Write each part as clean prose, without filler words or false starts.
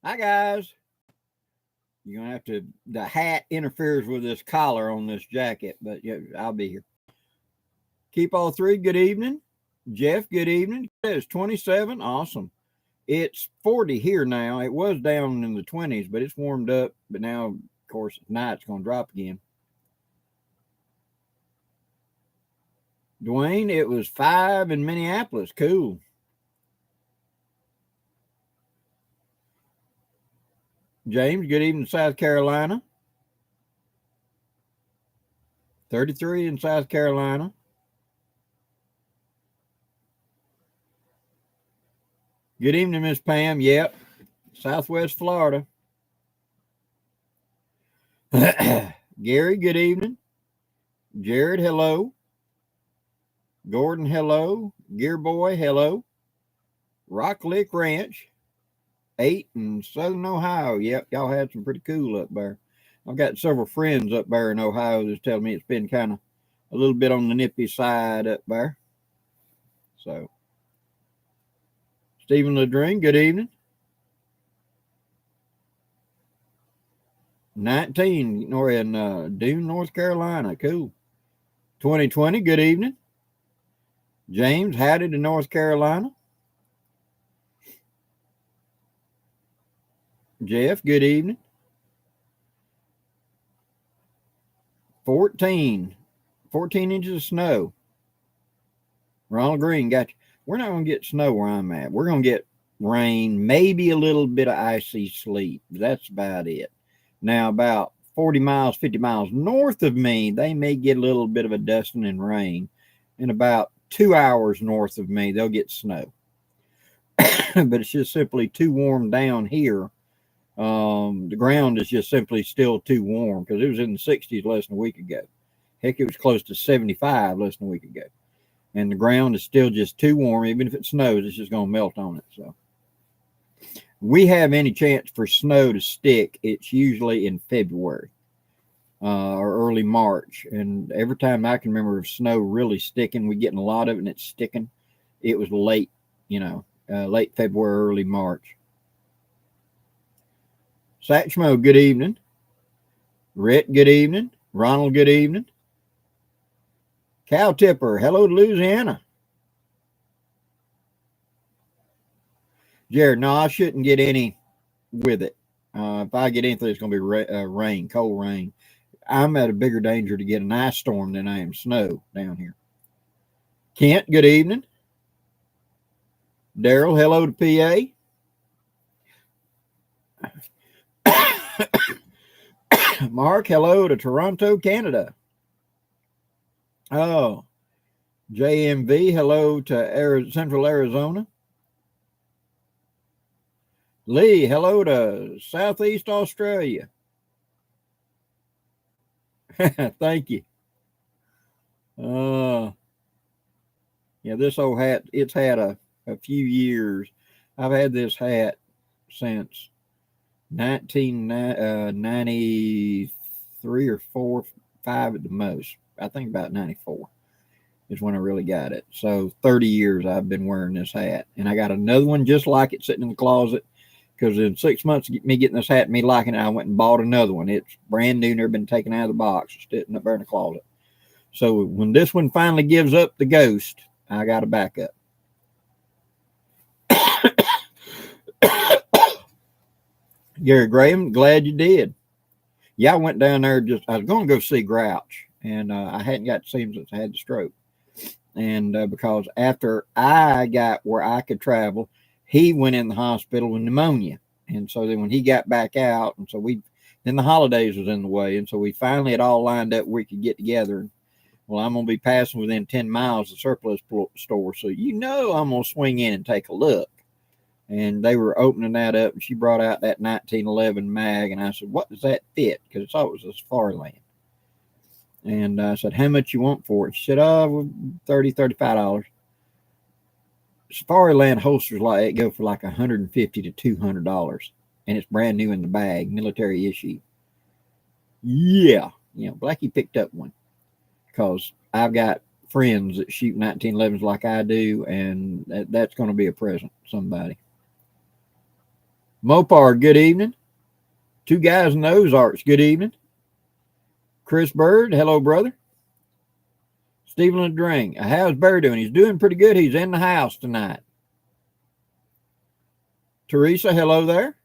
Hi, guys. You're going to have to, the hat interferes with this collar on this jacket, but yeah, I'll be here. Keep all three, good evening. Jeff, good evening. It's 27, awesome. It's 40 here now. It was down in the 20s, but it's warmed up. But now, of course, at night it's going to drop again. Dwayne, it was 5 in Minneapolis. Cool. James, good evening, South Carolina. 33 in South Carolina. Good evening, Miss Pam. Yep, Southwest Florida. Gary, good evening. Jared, hello. Gordon, hello. Gear Boy, hello. Rock Lick Ranch, 8 in Southern Ohio. Yep, y'all had some pretty cool up there. I've got several friends up there in Ohio that's telling me it's been kind of a little bit on the nippy side up there. So, Stephen Ledring, good evening. 19, or in Dune, North Carolina. Cool. 2020, good evening. James, howdy to North Carolina. Jeff, good evening. 14 inches of snow. Ronald Green, got you. We're not going to get snow where I'm at. We're going to get rain, maybe a little bit of icy sleet. That's about it. Now, about 40 miles, 50 miles north of me, they may get a little bit of a dusting and rain. And about 2 hours north of me, they'll get snow. But it's just simply too warm down here. The ground is just simply still too warm because it was in the 60s less than a week ago. Heck, it was close to 75 less than a week ago. And the ground is still just too warm. Even if it snows, it's just going to melt on it. So, we have any chance for snow to stick, it's usually in February or early March. And every time I can remember of snow really sticking, we're getting a lot of it and it's sticking. It was late, late February, early March. Satchmo, good evening. Rhett, good evening. Ronald, good evening. Cow Tipper, hello to Louisiana. Jared, no, I shouldn't get any with it. If I get anything, it's going to be rain, cold rain. I'm at a bigger danger to get an ice storm than I am snow down here. Kent, good evening. Daryl, hello to PA. Mark, hello to Toronto, Canada. Oh, JMV, hello to Central Arizona. Lee, hello to Southeast Australia. Thank you. Yeah, this old hat, it's had a few years. I've had this hat since 1993 or 4, 5 at the most. I think about 94 is when I really got it. So 30 years I've been wearing this hat. And I got another one just like it sitting in the closet. Because in 6 months of me getting this hat and me liking it, I went and bought another one. It's brand new, never been taken out of the box. It's sitting up there in the closet. So when this one finally gives up the ghost, I got a backup. Gary Graham, glad you did. Yeah, I went down there I was going to go see Grouch. And I hadn't got to see him since I had the stroke. And because after I got where I could travel, he went in the hospital with pneumonia. And so then when he got back out, and so then the holidays was in the way. And so we finally had all lined up where we could get together. Well, I'm going to be passing within 10 miles of the surplus store. So, I'm going to swing in and take a look. And they were opening that up, and she brought out that 1911 mag. And I said, what does that fit? Because I thought it was a Safariland. And I said, how much you want for it? She said, $30, $35. Safariland holsters like that go for like $150 to $200, and it's brand new in the bag, military issue. Yeah, Blackie picked up one because I've got friends that shoot 1911s like I do, and that's going to be a present to somebody. Mopar, good evening. Two guys in the Ozarks, good evening. Chris Bird, hello, brother. Stephen Ledring, how's Bear doing? He's doing pretty good. He's in the house tonight. Teresa, hello there.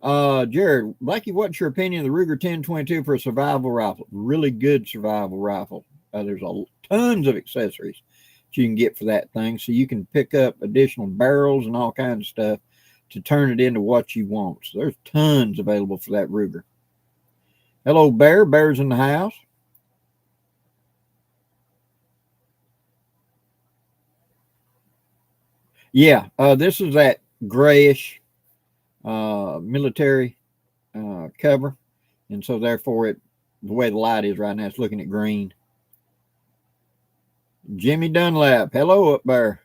Jared, Blackie, what's your opinion of the Ruger 1022 for a survival rifle? Really good survival rifle. There's tons of accessories that you can get for that thing, so you can pick up additional barrels and all kinds of stuff to turn it into what you want. So there's tons available for that Ruger. Hello, Bear. Bear's in the house. Yeah, this is that grayish military cover, and so therefore the way the light is right now, it's looking at green. Jimmy Dunlap, hello up there.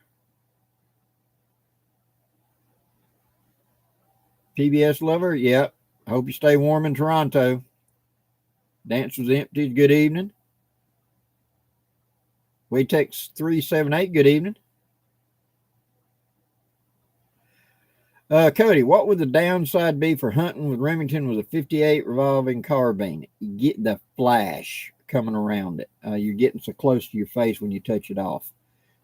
PBS lover, yep. I hope you stay warm in Toronto. Dance was empty. Good evening. Waytex 378, good evening. Cody, what would the downside be for hunting with Remington with a 58 revolving carbine? You get the flash coming around it. You're getting so close to your face when you touch it off.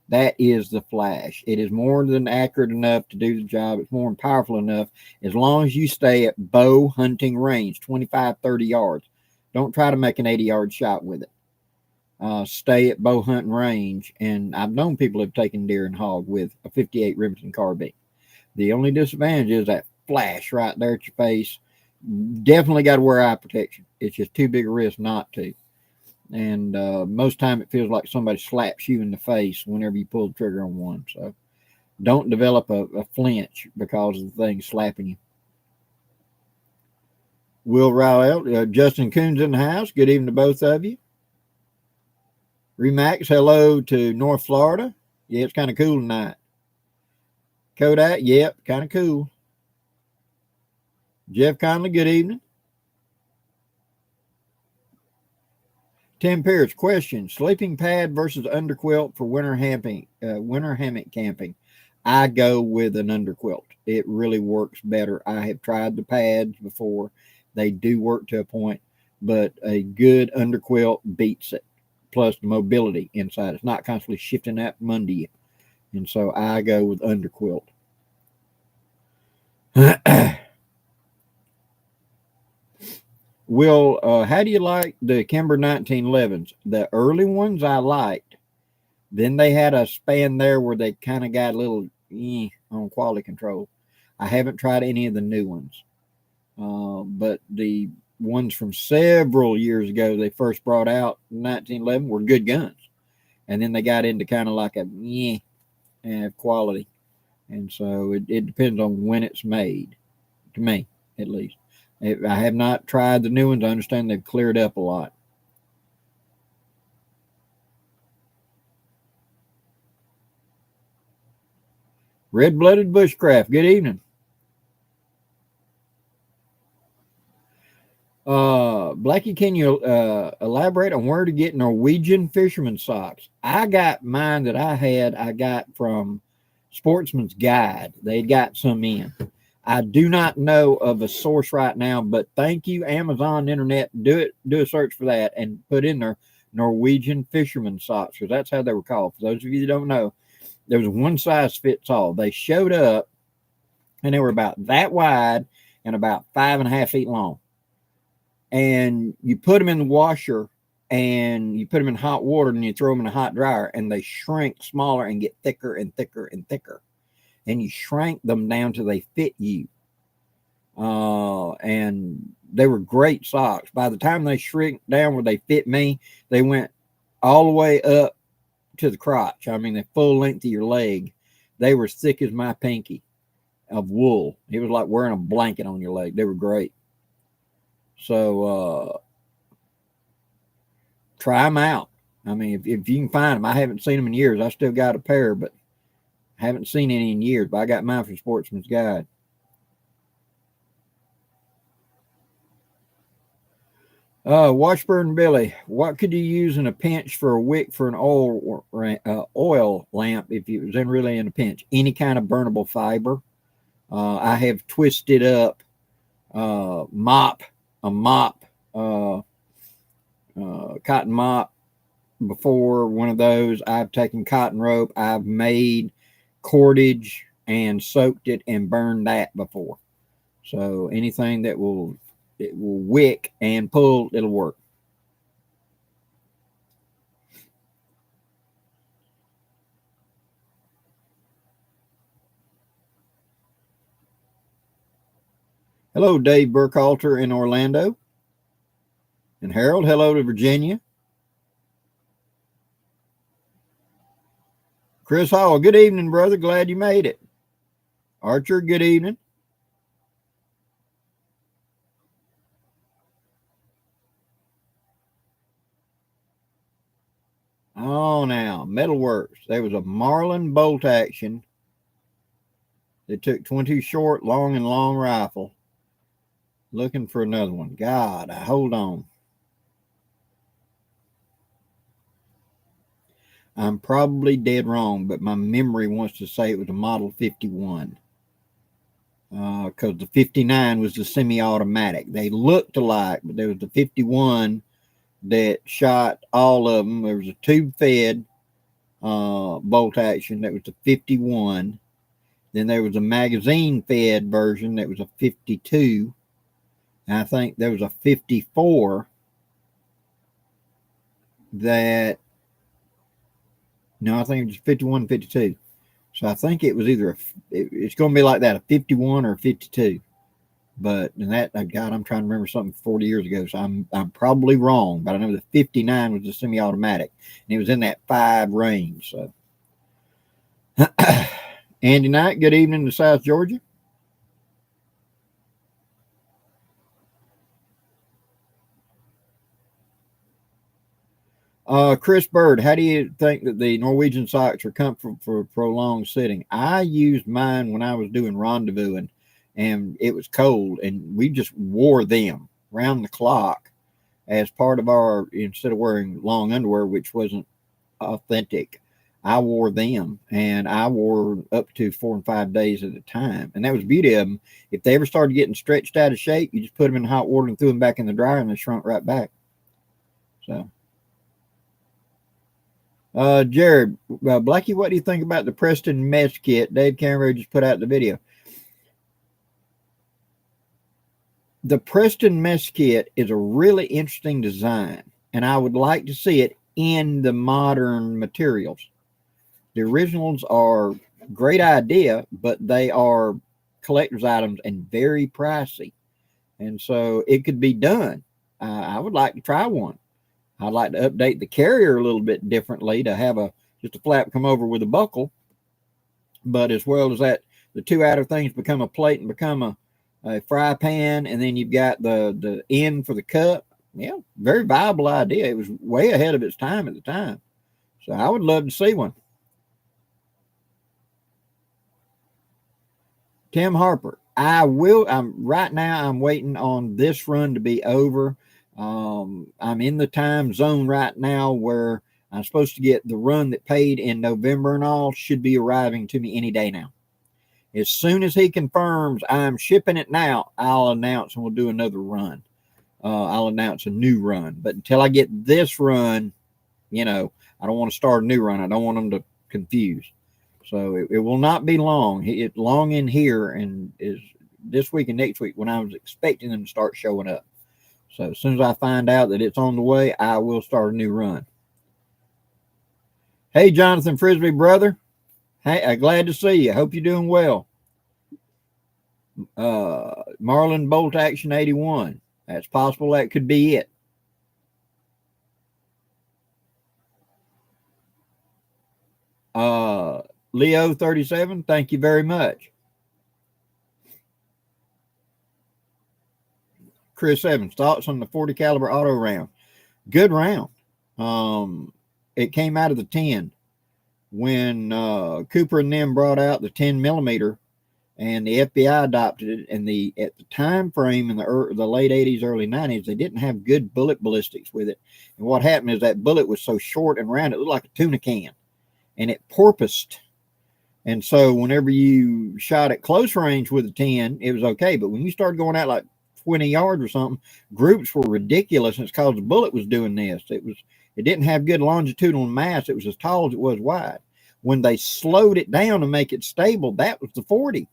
That is the flash. It is more than accurate enough to do the job. It's more than powerful enough as long as you stay at bow hunting range, 25, 30 yards. Don't try to make an 80-yard shot with it. Stay at bow hunting range. And I've known people who have taken deer and hog with a 58 Remington carbine. The only disadvantage is that flash right there at your face. Definitely got to wear eye protection. It's just too big a risk not to. And most time it feels like somebody slaps you in the face whenever you pull the trigger on one. So don't develop a flinch because of the thing slapping you. Will Rowell, Justin Coons in the house. Good evening to both of you. Remax, hello to North Florida. Yeah, it's kind of cool tonight. Kodak, yep, kind of cool. Jeff Conley, good evening. Tim Pierce, question: sleeping pad versus underquilt for winter hammock camping. I go with an underquilt. It really works better. I have tried the pads before; they do work to a point, but a good underquilt beats it. Plus the mobility inside; it's not constantly shifting out from under you, and so I go with underquilt. Will, how do you like the Kimber 1911s? The early ones I liked. Then they had a span there where they kind of got a little on quality control. I haven't tried any of the new ones. But the ones from several years ago they first brought out in 1911 were good guns. And then they got into kind of like a quality. And so it depends on when it's made, to me, at least. I have not tried the new ones. I understand they've cleared up a lot. Red-blooded Bushcraft, good evening. Blackie, can you elaborate on where to get Norwegian fisherman socks? I got mine that I got from Sportsman's Guide. They got some in. I do not know of a source right now, but thank you, Amazon Internet. Do a search for that and put in there Norwegian fisherman socks, because that's how they were called. For those of you that don't know, there was one size fits all. They showed up and they were about that wide and about 5.5 feet long. And you put them in the washer and you put them in hot water and you throw them in a hot dryer and they shrink smaller and get thicker and thicker and thicker. And you shrank them down till they fit you. And they were great socks. By the time they shrink down where they fit me, they went all the way up to the crotch. I mean, the full length of your leg. They were as thick as my pinky of wool. It was like wearing a blanket on your leg. They were great. So try them out. I mean, if you can find them. I haven't seen them in years. I still got a pair, but haven't seen any in years, but I got mine from Sportsman's Guide. Washburn Billy, what could you use in a pinch for a wick for an oil lamp if you was really in a pinch? Any kind of burnable fiber. I have twisted up a mop, cotton mop before, one of those. I've taken cotton rope, I've made cordage and soaked it and burned that before. So anything that will wick and pull, it'll work. Hello, Dave Burkhalter in Orlando. And Harold, hello to Virginia. Chris Hall, good evening, brother. Glad you made it. Archer, good evening. Oh, now, Metalworks. There was a Marlin bolt action that took 22 short, long, and long rifle. Looking for another one. God, hold on. I'm probably dead wrong, but my memory wants to say it was a Model 51. Because the 59 was the semi-automatic. They looked alike, but there was the 51 that shot all of them. There was a tube-fed bolt action that was the 51. Then there was a magazine-fed version that was a 52. And I think there was a 54 that, no, I think it was 51, 52. So I think it was either it's going to be like that, a 51 or a 52. But and that, God, I'm trying to remember something 40 years ago, so I'm probably wrong. But I know the 59 was the semi-automatic, and it was in that 5 range. So, Andy Knight, good evening to South Georgia. Chris Bird, how do you think that the Norwegian socks are comfortable for prolonged sitting? I used mine when I was doing rendezvousing, and it was cold, and we just wore them round the clock as part of our, instead of wearing long underwear, which wasn't authentic. I wore them, and I wore up to 4 and 5 days at a time. And that was the beauty of them. If they ever started getting stretched out of shape, you just put them in hot water and threw them back in the dryer, and they shrunk right back. So. Jared, Blackie, what do you think about the Preston mesh kit Dave Cameron just put out the video? The Preston mesh kit is a really interesting design, and I would like to see it in the modern materials. The originals are great idea, but they are collector's items and very pricey. And so it could be done. I would like to try one. I'd like to update the carrier a little bit differently to have just a flap come over with a buckle. But as well as that, the two outer things become a plate and become a fry pan, and then you've got the end for the cup. Yeah, very viable idea. It was way ahead of its time at the time. So I would love to see one. Tim Harper, I will. Right now I'm waiting on this run to be over. I'm in the time zone right now where I'm supposed to get the run that paid in November and all should be arriving to me any day now. As soon as he confirms I'm shipping it now, I'll announce and we'll do another run. I'll announce a new run. But until I get this run, I don't want to start a new run. I don't want them to confuse. So it will not be long. It's long in here, and is this week and next week when I was expecting them to start showing up. So as soon as I find out that it's on the way, I will start a new run. Hey, Jonathan Frisbee, brother. Hey, I'm glad to see you. Hope you're doing well. Marlin Bolt Action 81. That's possible. That could be it. Leo 37, thank you very much. Chris Evans, thoughts on the 40 caliber auto round? Good round. It came out of the 10 when Cooper and them brought out the 10 millimeter, and the FBI adopted it. And at the time frame in the late 80s, early 90s, they didn't have good bullet ballistics with it. And what happened is that bullet was so short and round, it looked like a tuna can, and it porpoised And so whenever you shot at close range with a 10, it was okay. But when you started going out like 20 yards or something, groups were ridiculous. And it's because the bullet was doing this. It didn't have good longitudinal mass. It was as tall as it was wide. When they slowed it down to make it stable, that was the 40.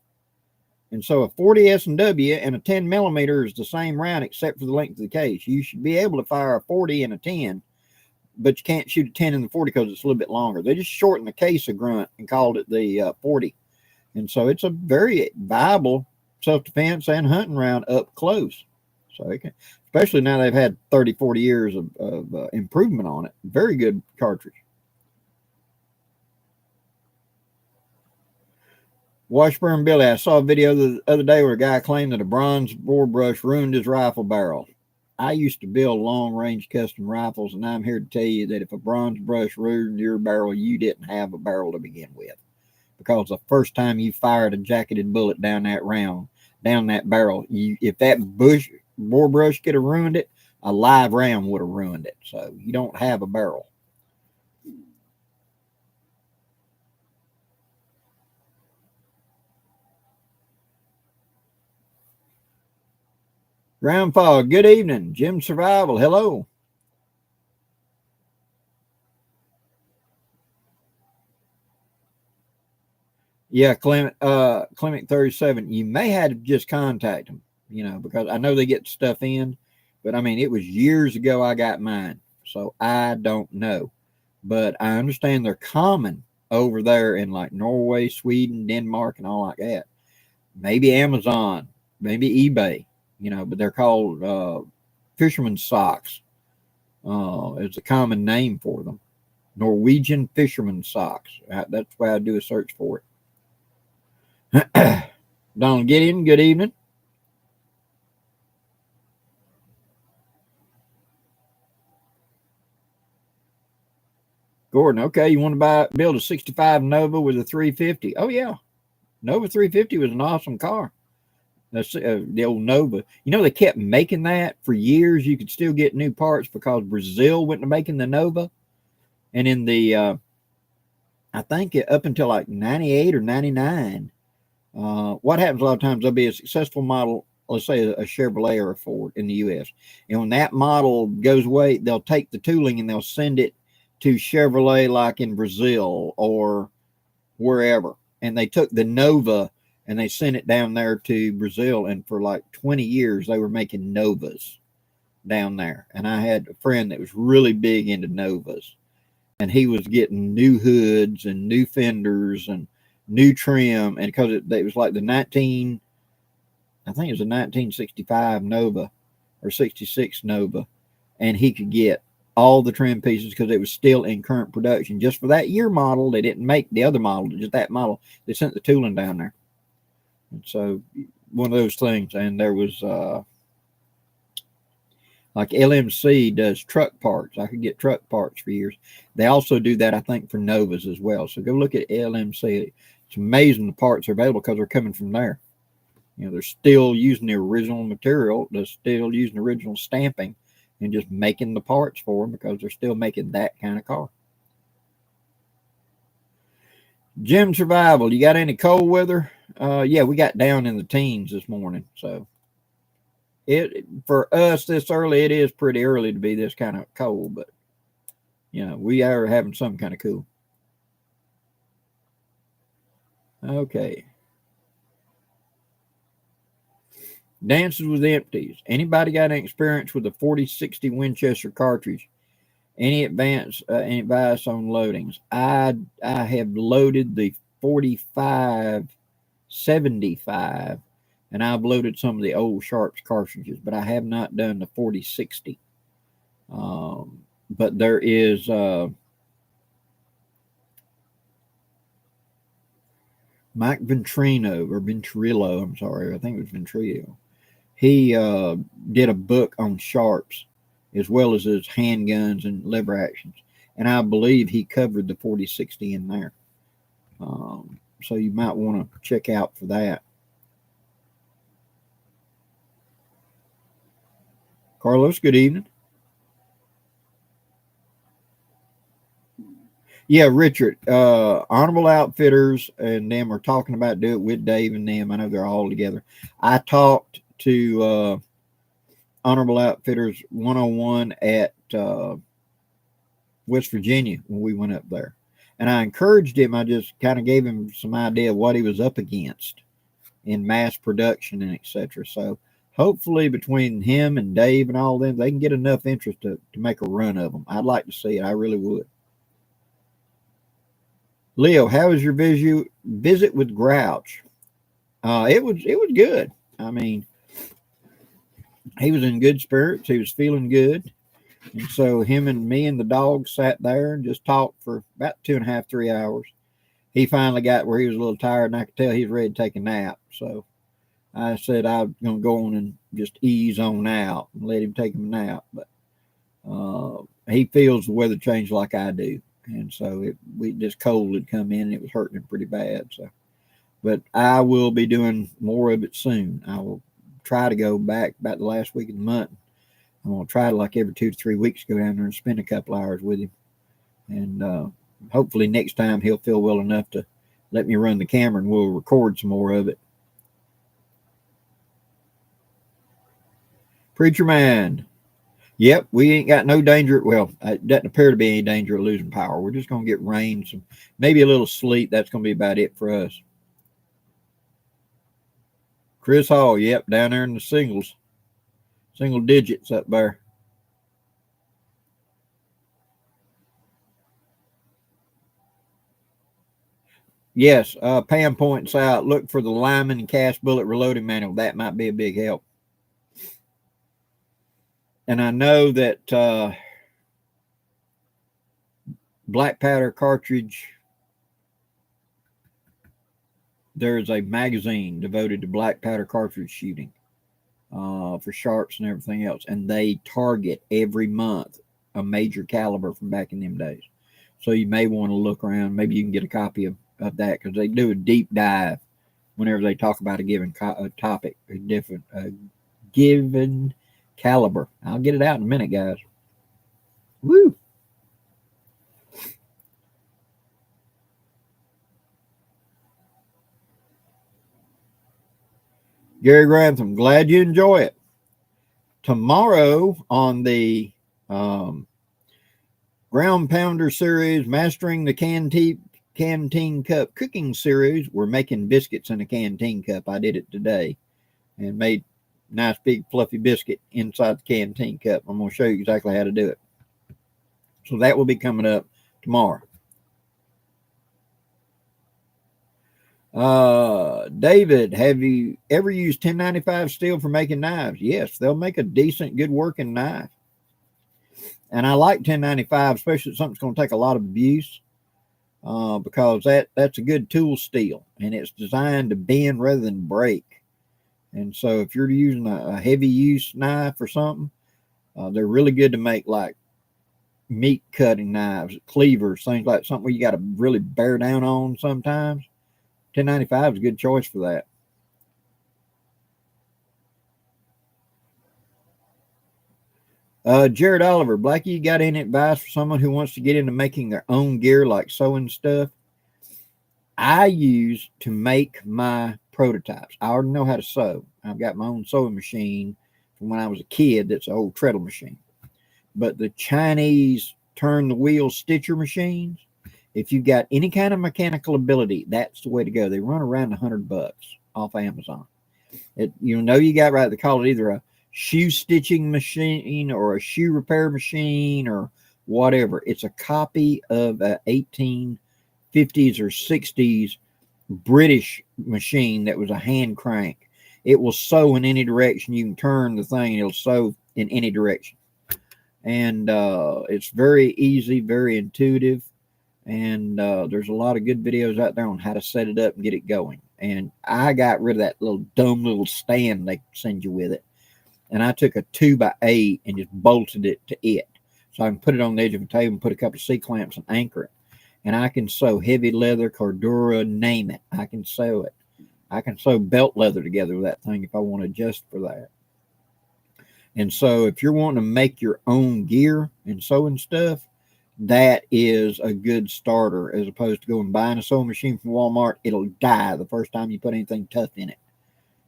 And so a 40 S&W and a 10 millimeter is the same round except for the length of the case. You should be able to fire a 40 and a 10, but you can't shoot a 10 in the 40 because it's a little bit longer. They just shortened the case of grunt and called it the 40. And so it's a very viable self-defense and hunting round up close. So it can, especially now they've had 30, 40 years of improvement on it. Very good cartridge. Washburn Billy, I saw a video the other day where a guy claimed that a bronze bore brush ruined his rifle barrel. I used to build long-range custom rifles, and I'm here to tell you that if a bronze brush ruined your barrel, you didn't have a barrel to begin with. Because the first time you fired a jacketed bullet down that barrel, if that bore brush could have ruined it, a live round would have ruined it. So you don't have a barrel. Ground Fog, good evening. Jim Survival, hello. Yeah, Clement 37. You may have to just contact them, because I know they get stuff in, but I mean, it was years ago I got mine, so I don't know. But I understand they're common over there in like Norway, Sweden, Denmark, and all like that. Maybe Amazon, maybe eBay, but they're called fisherman's socks. It's a common name for them. Norwegian fisherman's socks. That's why I do a search for it. Donald Gideon, good evening. Gordon, okay, you want to build a 65 Nova with a 350? Oh, yeah. Nova 350 was an awesome car. That's the old Nova. They kept making that for years. You could still get new parts because Brazil went to making the Nova. And in the, I think up until like 98 or 99, what happens a lot of times, there'll be a successful model, let's say a Chevrolet or a Ford in the U.S. And when that model goes away, they'll take the tooling and they'll send it to Chevrolet like in Brazil or wherever. And they took the Nova and they sent it down there to Brazil. And for like 20 years, they were making Novas down there. And I had a friend that was really big into Novas. And he was getting new hoods and new fenders and new trim. And because it was like I think it was a 1965 Nova or 66 Nova. And he could get all the trim pieces because it was still in current production. Just for that year model, they didn't make the other model, just that model. They sent the tooling down there. And so one of those things. And there was like LMC does truck parts. I could get truck parts for years. They also do that, I think, for Novas as well. So go look at LMC. It's amazing the parts are available because they're coming from there. They're still using the original material. They're still using the original stamping and just making the parts for them because they're still making that kind of car. Jim Survival, you got any cold weather? Yeah, we got down in the teens this morning. So for us this early, it is pretty early to be this kind of cold, but we are having some kind of cool. Okay. Dances with empties. Anybody got any experience with the 4060 Winchester cartridge? Any advance, any advice on loadings? I have loaded the 4575, and I've loaded some of the old Sharps cartridges, but I have not done the 4060. But there is Mike Venturillo, I'm sorry, I think it was Venturillo. He did a book on Sharps as well as his handguns and lever actions. And I believe he covered the 4060 in there. So you might want to check out for that. Carlos, good evening. Yeah, Richard, Honorable Outfitters and them are talking about doing it with Dave and them. I know they're all together. I talked to Honorable Outfitters 101 at West Virginia when we went up there. And I encouraged him. I just kind of gave him some idea of what he was up against in mass production and etc. So hopefully between him and Dave and all them, they can get enough interest to make a run of them. I'd like to see it. I really would. Leo, how was your visit with Grouch? It was good. I mean, he was in good spirits. He was feeling good. And so him and me and the dog sat there and just talked for about 2.5, 3 hours. He finally got where he was a little tired, and I could tell he was ready to take a nap. So I said I was going to go on and just ease on out and let him take him a nap. But he feels the weather change like I do. And so this cold had come in and it was hurting him pretty bad. So, but I will be doing more of it soon. I will try to go back about the last week of the month. I'm going to try to, like, every 2 to 3 weeks, go down there and spend a couple hours with him. And hopefully next time he'll feel well enough to let me run the camera and we'll record some more of it. Preacher Man. Yep, we ain't got no danger. Well, it doesn't appear to be any danger of losing power. We're just going to get rain, some maybe a little sleet. That's going to be about it for us. Chris Hall, yep, down there in the single digits up there. Yes, Pam points out, look for the Lyman and Cast Bullet reloading manual. That might be a big help. And I know that black powder cartridge, there's a magazine devoted to black powder cartridge shooting for sharps and everything else. And they target every month a major caliber from back in them days. So you may want to look around. Maybe you can get a copy of that, because they do a deep dive whenever they talk about a given topic, a different given caliber. I'll get it out in a minute, guys. Woo! Gary Grantham, glad you enjoy it. Tomorrow on the Ground Pounder series, Mastering the Canteen Cup cooking series, we're making biscuits in a canteen cup. I did it today and made nice big fluffy biscuit inside the canteen cup. I'm going to show you exactly how to do it. So that will be coming up tomorrow. David, have you ever used 1095 steel for making knives? Yes, they'll make a decent, good working knife. And I like 1095, especially if something's going to take a lot of abuse, because that's a good tool steel, and it's designed to bend rather than break. And so if you're using a heavy use knife or something, they're really good to make, like, meat cutting knives, cleavers, things like something where you got to really bear down on sometimes. 1095 is a good choice for that. Jared Oliver, Blackie, you got any advice for someone who wants to get into making their own gear, like sewing stuff? I use to make my prototypes. I already know how to sew. I've got my own sewing machine from when I was a kid. That's an old treadle machine. But the Chinese turn the wheel stitcher machines, if you've got any kind of mechanical ability, that's the way to go. They run around $100 off Amazon. You got right. They call it either a shoe stitching machine or a shoe repair machine or whatever. It's a copy of a 1850s or 60s British machine that was a hand crank. It will sew in any direction. You can turn the thing, it'll sew in any direction. And it's very easy, very intuitive. And there's a lot of good videos out there on how to set it up and get it going. And I got rid of that dumb little stand they send you with it. And I took a 2x8 and just bolted it to it. So I can put it on the edge of a table and put a couple of C-clamps and anchor it. And I can sew heavy leather, Cordura, name it. I can sew it. I can sew belt leather together with that thing if I want to adjust for that. And so if you're wanting to make your own gear and sewing stuff, that is a good starter as opposed to going and buying a sewing machine from Walmart. It'll die the first time you put anything tough in it.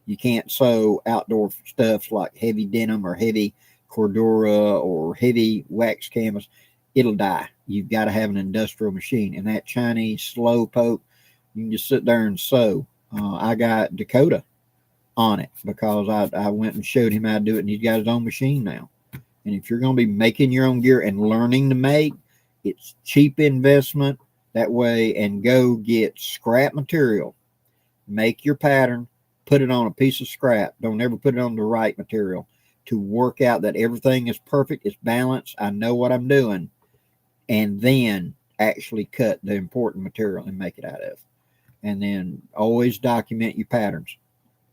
You can't sew outdoor stuffs like heavy denim or heavy cordura or heavy wax canvas. It'll die. You've got to have an industrial machine. And that Chinese slow poke, you can just sit there and sew. I got Dakota on it because I went and showed him how to do it, and he's got his own machine now. And if you're going to be making your own gear and learning to make, it's cheap investment that way, and go get scrap material. Make your pattern, put it on a piece of scrap. Don't ever put it on the right material to work out that everything is perfect, it's balanced, I know what I'm doing, and then actually cut the important material and make it out of. And then always document your patterns.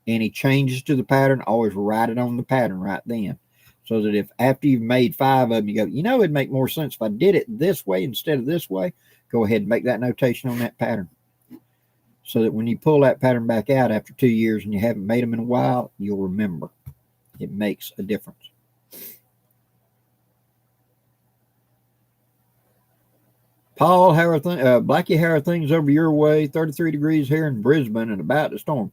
Any changes to the pattern, always write it on the pattern right then. So that if after you've made 5 of them, you go, you know, it'd make more sense if I did it this way instead of this way, go ahead and make that notation on that pattern. So that when you pull that pattern back out after 2 years and you haven't made them in a while, you'll remember. It makes a difference. Paul, how are Blackie, how are things over your way? 33 degrees here in Brisbane and about to storm.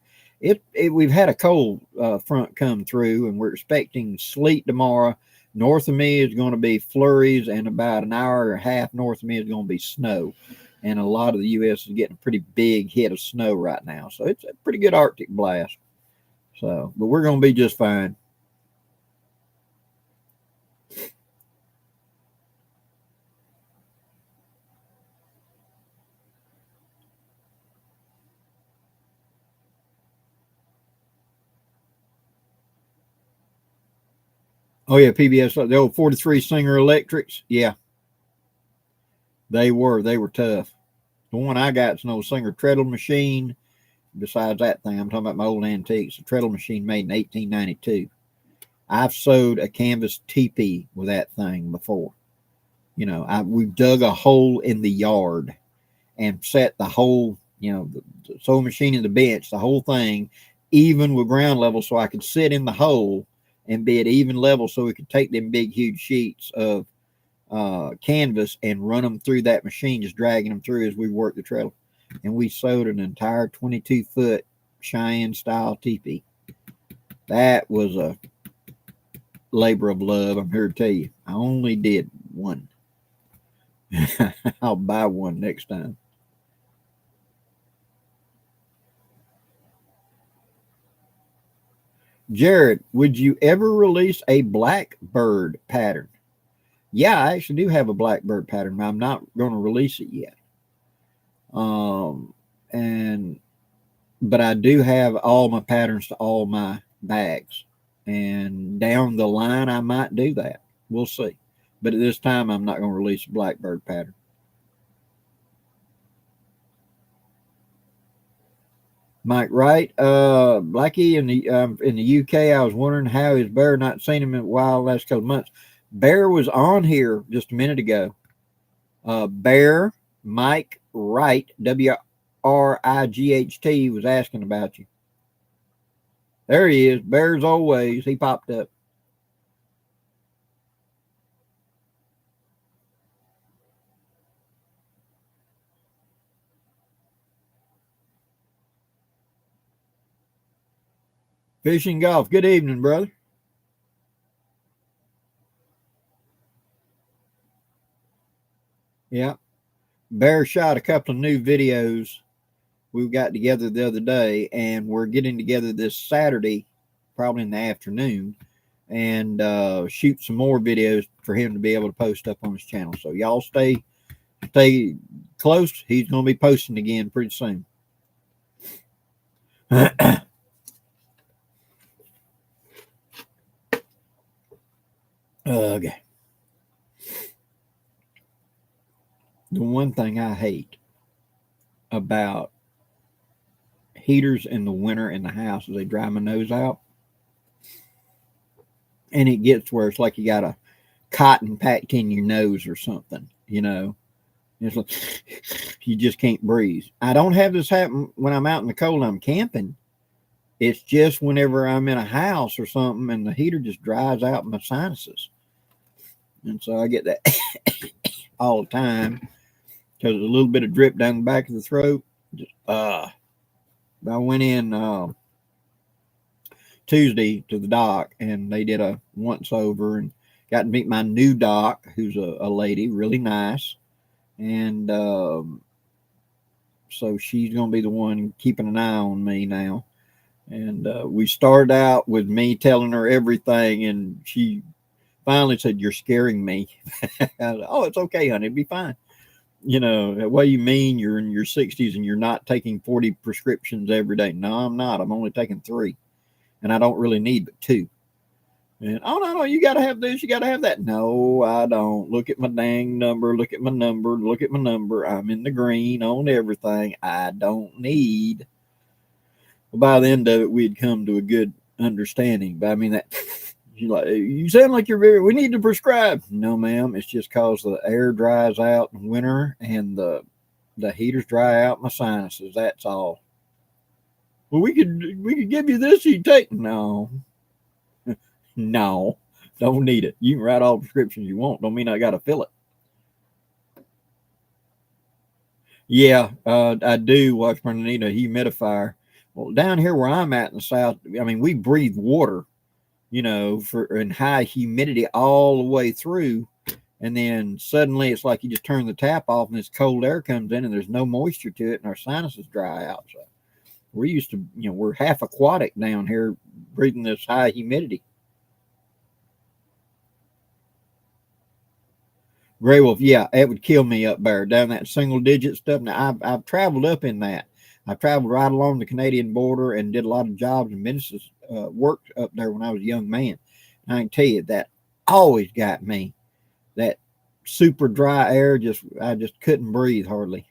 We've had a cold front come through, and we're expecting sleet tomorrow. North of me is going to be flurries, and about an hour and a half north of me is going to be snow. And a lot of the U.S. is getting a pretty big hit of snow right now. So it's a pretty good Arctic blast. So, but we're going to be just fine. Oh, yeah, PBS, the old 43 Singer Electrics. Yeah, they were tough. The one I got is an old Singer treadle machine. Besides that thing, I'm talking about my old antiques. A treadle machine made in 1892. I've sewed a canvas teepee with that thing before. You know, we dug a hole in the yard and set the whole, you know, the sewing machine and the bench, the whole thing, even with ground level, so I could sit in the hole and be at even level, so we could take them big, huge sheets of canvas and run them through that machine, just dragging them through as we worked the treadle. And we sewed an entire 22-foot Cheyenne style teepee. That was a labor of love, I'm here to tell you. I only did one. I'll buy one next time. Jared, would you ever release a blackbird pattern? Yeah, I actually do have a blackbird pattern, but I'm not going to release it yet. But I do have all my patterns to all my bags, and down the line I might do that. We'll see. But at this time, I'm not going to release a blackbird pattern. Mike Wright, Blackie in the UK. I was wondering how is Bear, not seen him in a while last couple of months. Bear was on here just a minute ago. Bear Mike Wright, WRIGHT, was asking about you. There he is. Bear as always. He popped up. Fishing Golf. Good evening, brother. Yeah. Bear shot a couple of new videos we got together the other day, and we're getting together this Saturday, probably in the afternoon, and shoot some more videos for him to be able to post up on his channel. So y'all stay close. He's going to be posting again pretty soon. Okay. The one thing I hate about heaters in the winter in the house is they dry my nose out. And it gets where it's like you got a cotton packed in your nose or something, you know. It's like you just can't breathe. I don't have this happen when I'm out in the cold and I'm camping. It's just whenever I'm in a house or something and the heater just dries out my sinuses. And so I get that all the time because there's a little bit of drip down the back of the throat. Just, I went in Tuesday to the doc, and they did a once over and got to meet my new doc, who's a lady, really nice. And so she's going to be the one keeping an eye on me now. And we started out with me telling her everything, and she finally said, "You're scaring me." I was like, "Oh, it's okay, honey. It'll be fine." You know, what do you mean you're in your 60s and you're not taking 40 prescriptions every day? No, I'm not. I'm only taking 3, and I don't really need but 2. And, oh, no, you got to have this, you got to have that. No, I don't. Look at my dang number. Look at my number. Look at my number. I'm in the green on everything. I don't need. Well, by the end of it, we'd come to a good understanding. But I mean, that you sound like we need to prescribe. No, ma'am. It's just because the air dries out in winter and the heaters dry out my sinuses. That's all. Well, we could give you this. You take. No, no, don't need it. You can write all the prescriptions you want. Don't mean I got to fill it. Yeah, I do watch my need a humidifier. Well, down here where I'm at in the south, I mean, we breathe water, you know, for in high humidity all the way through. And then suddenly it's like you just turn the tap off and this cold air comes in and there's no moisture to it and our sinuses dry out. So we're used to, you know, we're half aquatic down here breathing this high humidity. Gray Wolf, yeah, it would kill me up there down that single digit stuff. Now I've traveled up in that. I traveled right along the Canadian border and did a lot of jobs and businesses, worked up there when I was a young man. And I can tell you that always got me. That super dry air, I just couldn't breathe hardly.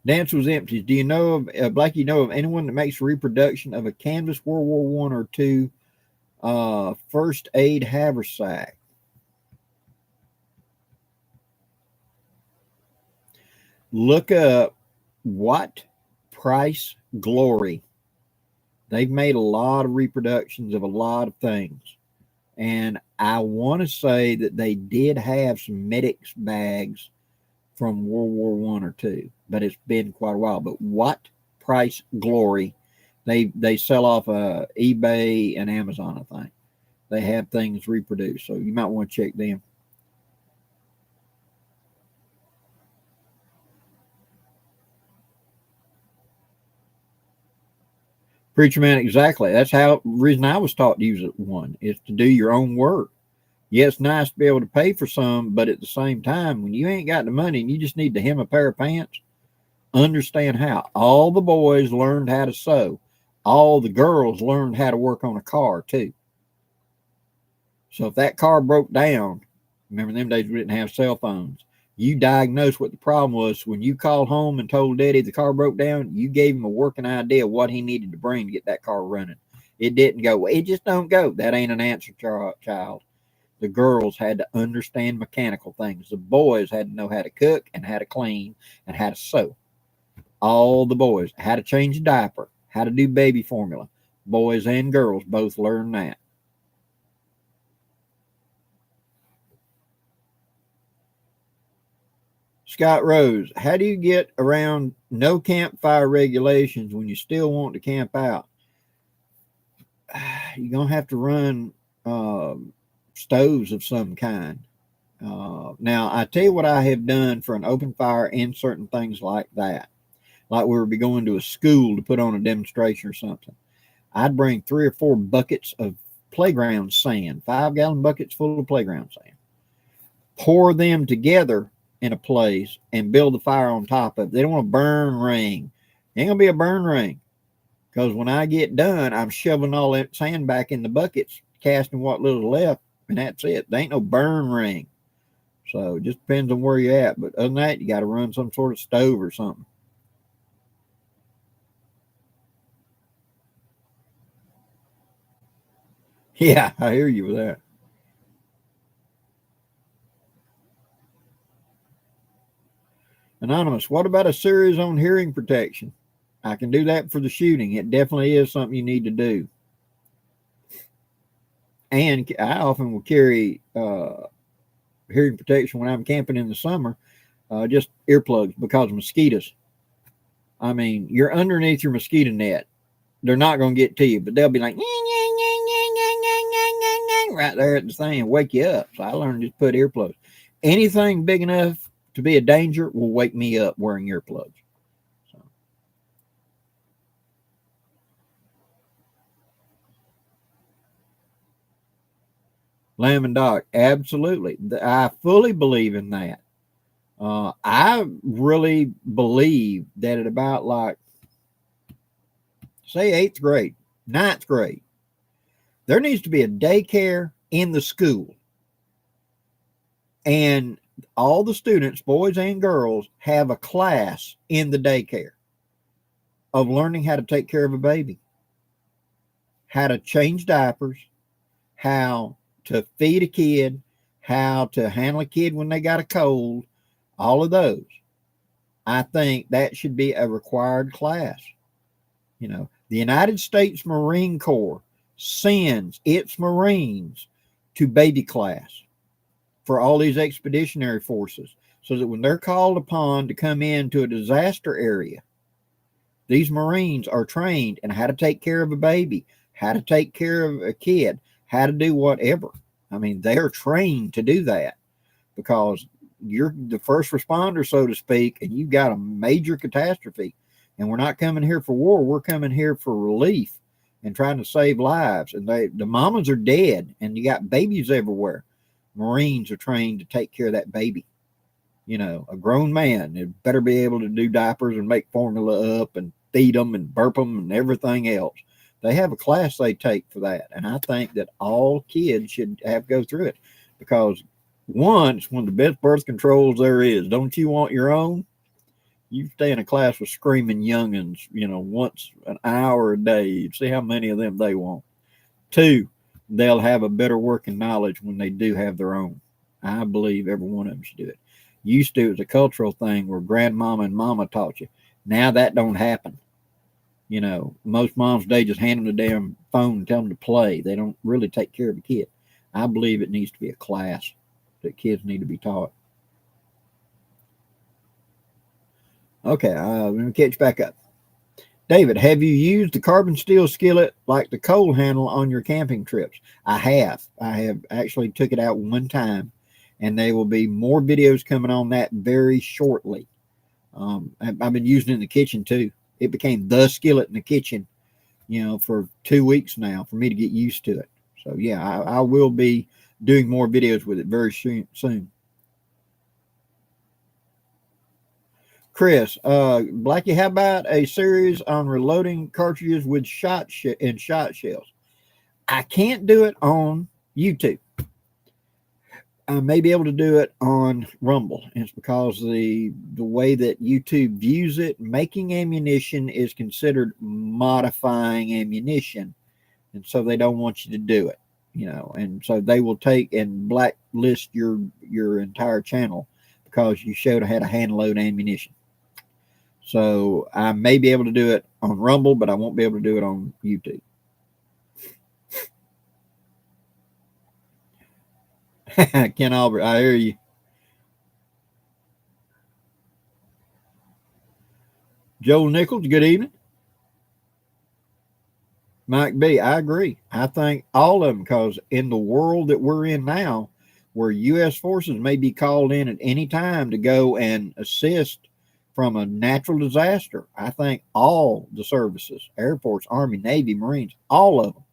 Dance was empty. Do you know of Blackie? You know of anyone that makes reproduction of a canvas World War One or two first aid haversack? Look up what Price Glory. They've made a lot of reproductions of a lot of things. And I want to say that they did have some medics bags from World War One or two, but it's been quite a while. But what Price Glory? They sell off eBay and Amazon, I think. They have things reproduced, so you might want to check them. Preacher man, exactly. That's how reason I was taught to use it. One is to do your own work. Yeah, it's nice to be able to pay for some, but at the same time, when you ain't got the money and you just need to hem a pair of pants, understand how. All the boys learned how to sew. All the girls learned how to work on a car too. So if that car broke down, remember them days we didn't have cell phones. You diagnosed what the problem was. When you called home and told daddy the car broke down, you gave him a working idea of what he needed to bring to get that car running. It didn't go, it just don't go. That ain't an answer, child. The girls had to understand mechanical things. The boys had to know how to cook and how to clean and how to sew. All the boys, how to change a diaper, how to do baby formula. Boys and girls both learned that. Scott Rose, how do you get around no campfire regulations when you still want to camp out? You're going to have to run stoves of some kind. Now, I tell you what I have done for an open fire in certain things like that. Like we would be going to a school to put on a demonstration or something. I'd bring 3 or 4 buckets of playground sand, 5-gallon buckets full of playground sand, pour them together in a place and build the fire on top of it. They don't want a burn ring. Ain't gonna be a burn ring. Because when I get done, I'm shoveling all that sand back in the buckets, casting what little left, and that's it. There ain't no burn ring. So it just depends on where you're at. But other than that, you got to run some sort of stove or something. Yeah, I hear you with that. Anonymous, what about a series on hearing protection? I can do that for the shooting. It definitely is something you need to do. And I often will carry hearing protection when I'm camping in the summer, just earplugs because of mosquitoes. I mean, you're underneath your mosquito net. They're not going to get to you, but they'll be like, right there at the thing and wake you up. So I learned to just put earplugs. Anything big enough to be a danger will wake me up wearing earplugs. So. Lamb and Doc, absolutely. I fully believe in that. I really believe that at about like, say, eighth grade, ninth grade, there needs to be a daycare in the school. And all the students, boys and girls, have a class in the daycare of learning how to take care of a baby, how to change diapers, how to feed a kid, how to handle a kid when they got a cold, all of those. I think that should be a required class. You know, the United States Marine Corps sends its Marines to baby class for all these expeditionary forces so that when they're called upon to come into a disaster area, these Marines are trained in how to take care of a baby, how to take care of a kid, how to do whatever. I mean, they are trained to do that because you're the first responder, so to speak, and you've got a major catastrophe. And we're not coming here for war. We're coming here for relief and trying to save lives. And the mamas are dead, and you got babies everywhere. Marines are trained to take care of that baby. You know, a grown man it better be able to do diapers and make formula up and feed them and burp them and everything else. They have a class they take for that. And I think that all kids should have go through it because one, it's one of the best birth controls there is. Don't you want your own? You stay in a class with screaming youngins, you know, once an hour a day. See how many of them they want. Two, they'll have a better working knowledge when they do have their own. I believe every one of them should do it. Used to, it was a cultural thing where grandmama and mama taught you. Now that don't happen. You know, most moms today just hand them the damn phone and tell them to play. They don't really take care of a kid. I believe it needs to be a class that kids need to be taught. Okay, let me catch back up. David, have you used the carbon steel skillet like the coal handle on your camping trips? I have. I have actually took it out one time, and there will be more videos coming on that very shortly. I've been using it in the kitchen too. It became the skillet in the kitchen, you know, for 2 weeks now for me to get used to it. So yeah, I will be doing more videos with it very soon. Chris, Blackie, how about a series on reloading cartridges with shot shells? I can't do it on YouTube. I may be able to do it on Rumble. And it's because the way that YouTube views it, making ammunition is considered modifying ammunition, and so they don't want you to do it. You know, and so they will take and blacklist your entire channel because you showed how to hand load ammunition. So I may be able to do it on Rumble, but I won't be able to do it on YouTube. Ken Albert, I hear you. Joel Nichols, good evening. Mike B, I agree. I think all of them, because in the world that we're in now, where U.S. forces may be called in at any time to go and assist from a natural disaster, I think all the services, Air Force, Army, Navy, Marines, all of them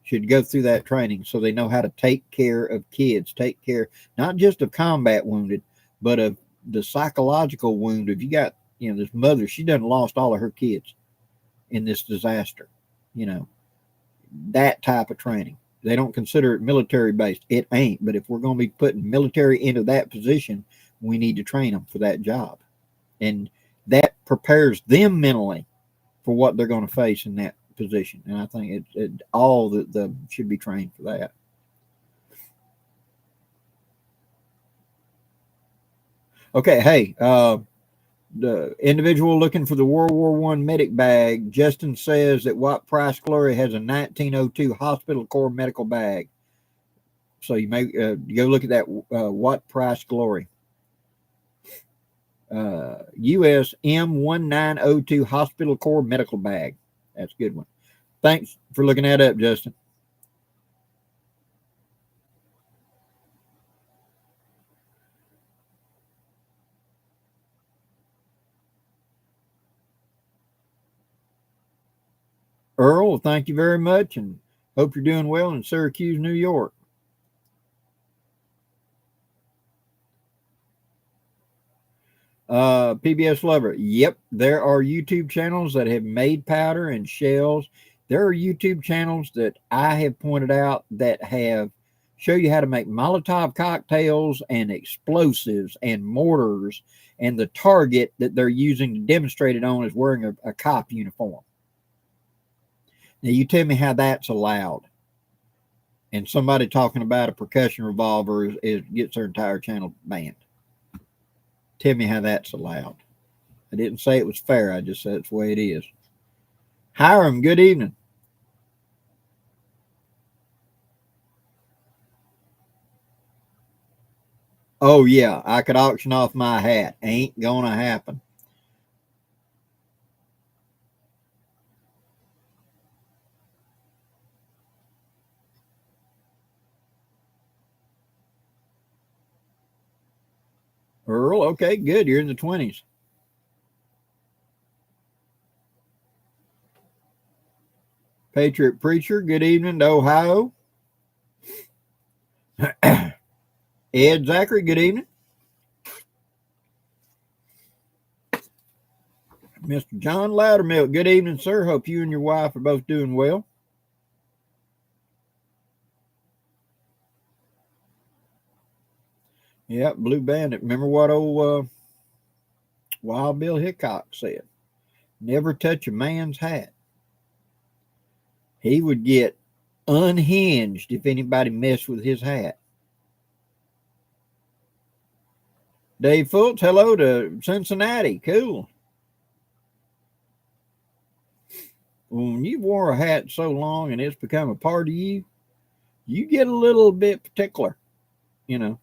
should go through that training so they know how to take care of kids, take care not just of combat wounded, but of the psychological wound. If you got, you know, this mother, she done lost all of her kids in this disaster, you know, that type of training. They don't consider it military based. It ain't. But if we're going to be putting military into that position, we need to train them for that job. And that prepares them mentally for what they're going to face in that position. And I think all the should be trained for that. Okay, hey, the individual looking for the World War I medic bag, Justin says that Watt Price Glory has a 1902 Hospital Corps medical bag. So you may go look at that What Price Glory. US M1902 Hospital Core Medical Bag. That's a good one. Thanks for looking that up, Justin. Earl, thank you very much, and hope you're doing well in Syracuse, New York. PBS Lover. Yep, there are YouTube channels that have made powder and shells. There are YouTube channels that I have pointed out that have show you how to make Molotov cocktails and explosives and mortars, and the target that they're using to demonstrate it on is wearing a cop uniform. Now you tell me how that's allowed. And somebody talking about a percussion revolver gets their entire channel banned. Tell me how that's allowed. I didn't say it was fair. I just said it's the way it is. Hiram, good evening. Oh, yeah, I could auction off my hat. Ain't gonna happen. Earl, okay, good. You're in the 20s. Patriot Preacher, good evening to Ohio. Ed Zachary, good evening. Mr. John Loudermilk, good evening, sir. Hope you and your wife are both doing well. Yep, Blue Bandit. Remember what old Wild Bill Hickok said? Never touch a man's hat. He would get unhinged if anybody messed with his hat. Dave Fultz, hello to Cincinnati. Cool. When you've wore a hat so long and it's become a part of you, you get a little bit particular, you know.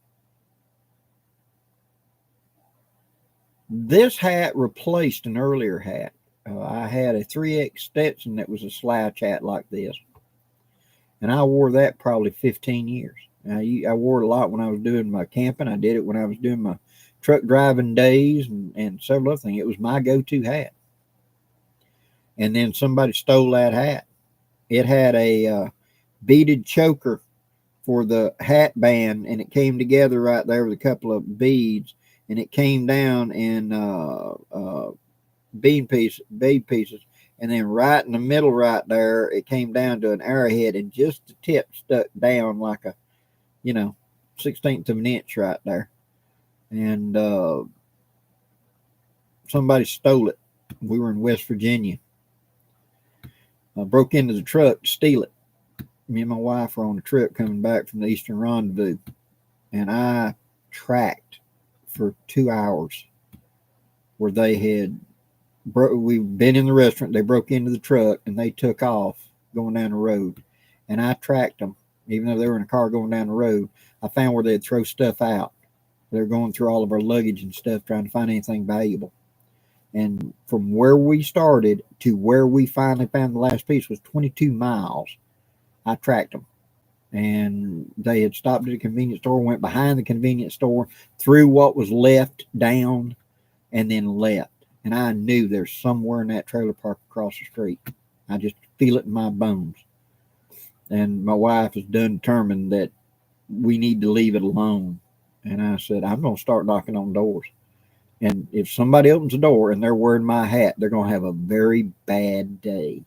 This hat replaced an earlier hat. I had a 3X Stetson that was a slouch hat like this. And I wore that probably 15 years. I wore it a lot when I was doing my camping. I did it when I was doing my truck driving days and several other things. It was my go-to hat. And then somebody stole that hat. It had a beaded choker for the hat band, and it came together right there with a couple of beads, and it came down in bead pieces, and then right in the middle right there, it came down to an arrowhead, and just the tip stuck down like a, 16th of an inch right there. And somebody stole it. We were in West Virginia. I broke into the truck to steal it. Me and my wife were on a trip coming back from the Eastern Rendezvous, and I tracked for 2 hours where they had we've been in the restaurant. They broke into the truck and they took off going down the road, and I tracked them. Even though they were in a car going down the road, I found where they'd throw stuff out. They were going through all of our luggage and stuff, trying to find anything valuable. And from where we started to where we finally found the last piece was 22 miles. I tracked them. And they had stopped at a convenience store, went behind the convenience store, threw what was left down, and then left. And I knew there's somewhere in that trailer park across the street. I just feel it in my bones. And my wife is done determined that we need to leave it alone. And I said, I'm going to start knocking on doors. And if somebody opens the door and they're wearing my hat, they're going to have a very bad day.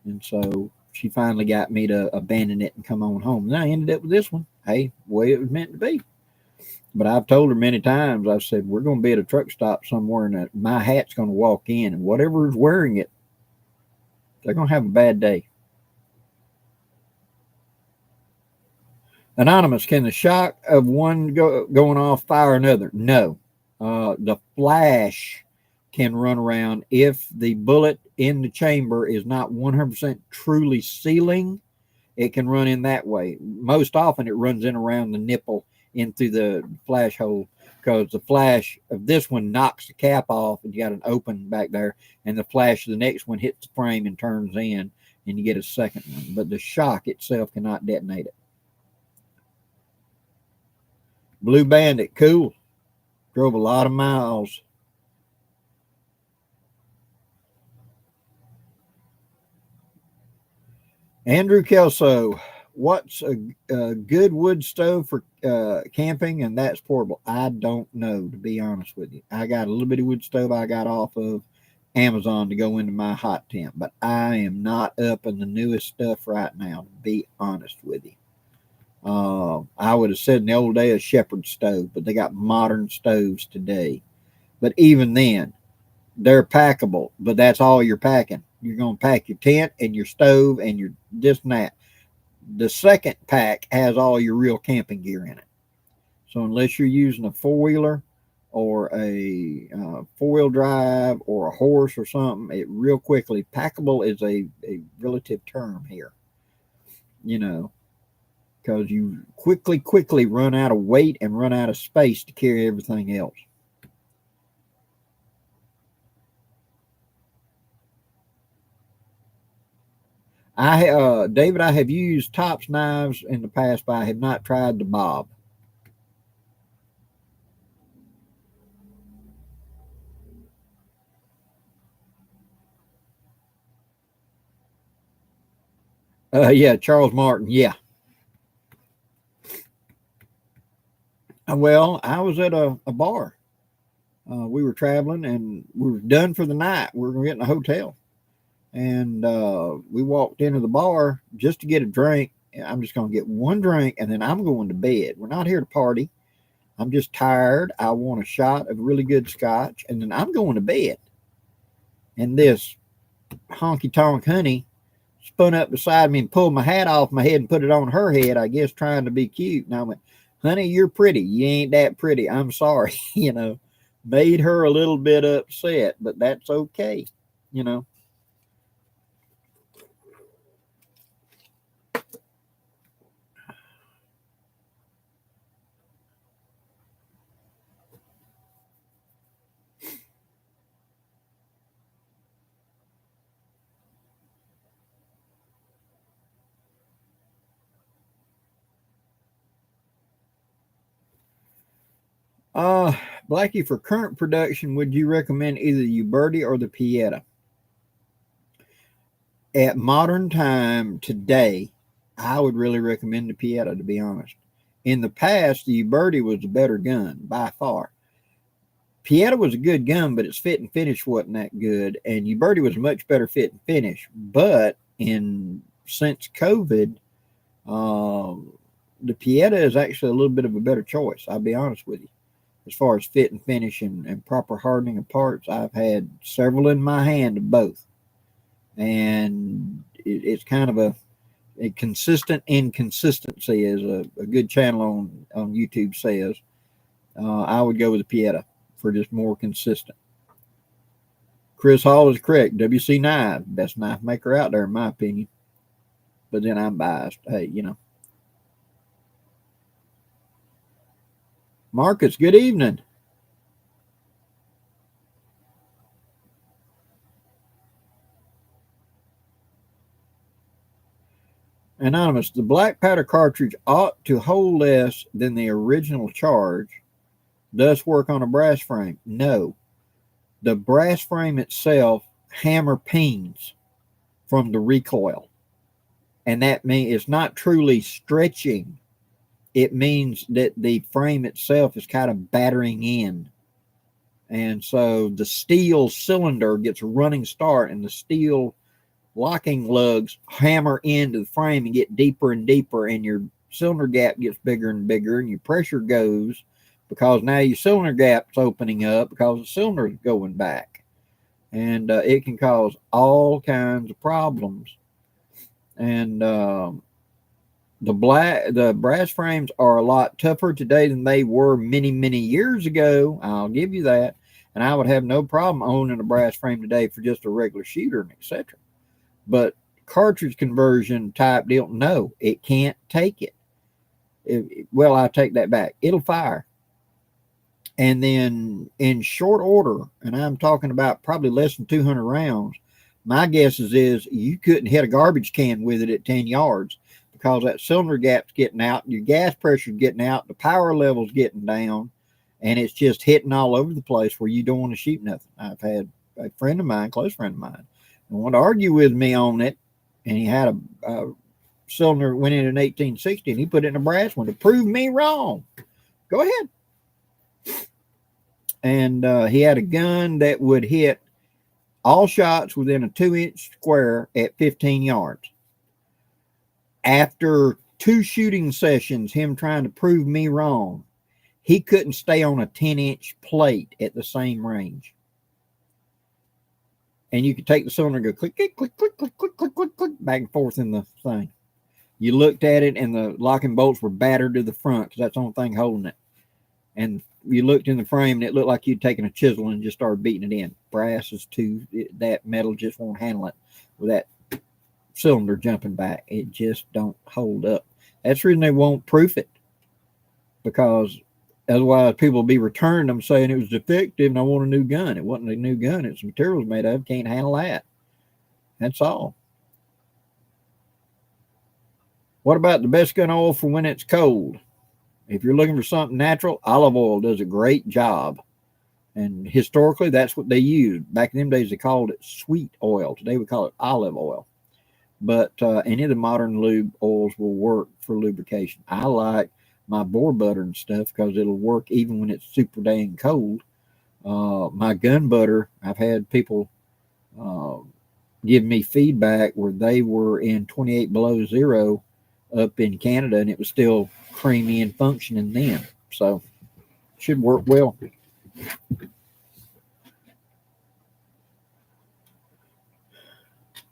And so she finally got me to abandon it and come on home. And I ended up with this one. Hey, the way it was meant to be. But I've told her many times, I've said, we're going to be at a truck stop somewhere and my hat's going to walk in, and whatever is wearing it, they're going to have a bad day. Anonymous, can the shock of one going off fire another? No. The flash can run around if the bullet in the chamber is not 100% truly sealing. it can run in that way. Most often it runs in around the nipple in through the flash hole, because the flash of this one knocks the cap off and you got an open back there, and the flash of the next one hits the frame and turns in, and you get a second one. But the shock itself cannot detonate it. Blue Bandit, cool. Drove a lot of miles. Andrew Kelso, what's a good wood stove for camping and that's portable? I don't know, to be honest with you. I got a little bitty wood stove I got off of Amazon to go into my hot tent, but I am not up in the newest stuff right now, to be honest with you. I would have said in the old day a shepherd stove, but they got modern stoves today. But even then, they're packable, but that's all you're packing. You're going to pack your tent and your stove and your this and that. The second pack has all your real camping gear in it. So unless you're using a four-wheeler or a four-wheel drive or a horse or something, it real quickly, packable is a relative term here, you know, because you quickly run out of weight and run out of space to carry everything else. David, I have used Tops knives in the past, but I have not tried the Bob. Yeah, Charles Martin. Yeah. Well, I was at a bar. We were traveling and we were done for the night. We were going to get in a hotel. And we walked into the bar just to get a drink. I'm just going to get one drink and then I'm going to bed. We're not here to party. I'm just tired. I want a shot of really good scotch and then I'm going to bed. And this honky tonk honey spun up beside me and pulled my hat off my head and put it on her head, I guess trying to be cute. And I went, honey, you're pretty. You ain't that pretty. I'm sorry. Made her a little bit upset, but that's okay. You know. Uh, Blackie, for current production, would you recommend either the Uberti or the Pieta? At modern time today, I would really recommend the Pieta, to be honest. In the past, the Uberti was a better gun by far. Pieta was a good gun, but its fit and finish wasn't that good, and Uberti was a much better fit and finish. But since COVID, the Pieta is actually a little bit of a better choice. I'll be honest with you. As far as fit and finish and proper hardening of parts, I've had several in my hand of both. And it's kind of a consistent inconsistency, as a good channel on YouTube says. I would go with the Pieta for just more consistent. Chris Hall is correct. WC Knife, best knife maker out there, in my opinion. But then I'm biased. Hey, Marcus, good evening. Anonymous, the black powder cartridge ought to hold less than the original charge, thus work on a brass frame. No, the brass frame itself hammer pings from the recoil. And that means it's not truly stretching. It means that the frame itself is kind of battering in. And so the steel cylinder gets a running start, and the steel locking lugs hammer into the frame and get deeper and deeper, and your cylinder gap gets bigger and bigger, and your pressure goes because now your cylinder gap's opening up because the cylinder's going back. And it can cause all kinds of problems. And the brass frames are a lot tougher today than they were many years ago. I'll give you that. And I would have no problem owning a brass frame today for just a regular shooter and etc. But cartridge conversion type deal, no, it can't take it. Well, I take that back. It'll fire. And then in short order, and I'm talking about probably less than 200 rounds, my guess is you couldn't hit a garbage can with it at 10 yards because that cylinder gap's getting out, your gas pressure's getting out, the power level's getting down, and it's just hitting all over the place where you don't want to shoot nothing. I've had a friend of mine, close friend of mine, who wanted to argue with me on it, and he had a cylinder went in 1860, and he put it in a brass one to prove me wrong. Go ahead. And he had a gun that would hit all shots within a 2-inch square at 15 yards. After 2 shooting sessions, him trying to prove me wrong, he couldn't stay on a 10-inch plate at the same range. And you could take the cylinder and go click, click, click, click, click, click, click, click, click, back and forth in the thing. You looked at it, and the locking bolts were battered to the front because that's the only thing holding it. And you looked in the frame, and it looked like you'd taken a chisel and just started beating it in. Brass is that metal just won't handle it with that cylinder jumping back. It just don't hold up. That's the reason they won't proof it, because otherwise people will be returning them saying it was defective and I want a new gun. It wasn't a new gun. It's the materials made of. Can't handle that. That's all. What about the best gun oil for when it's cold? If you're looking for something natural, olive oil does a great job. And historically, that's what they used. Back in them days, they called it sweet oil. Today, we call it olive oil. But any of the modern lube oils will work for lubrication. I like my bore butter and stuff because it'll work even when it's super dang cold. My gun butter, I've had people give me feedback where they were in 28 below zero up in Canada, and it was still creamy and functioning then. So it should work well.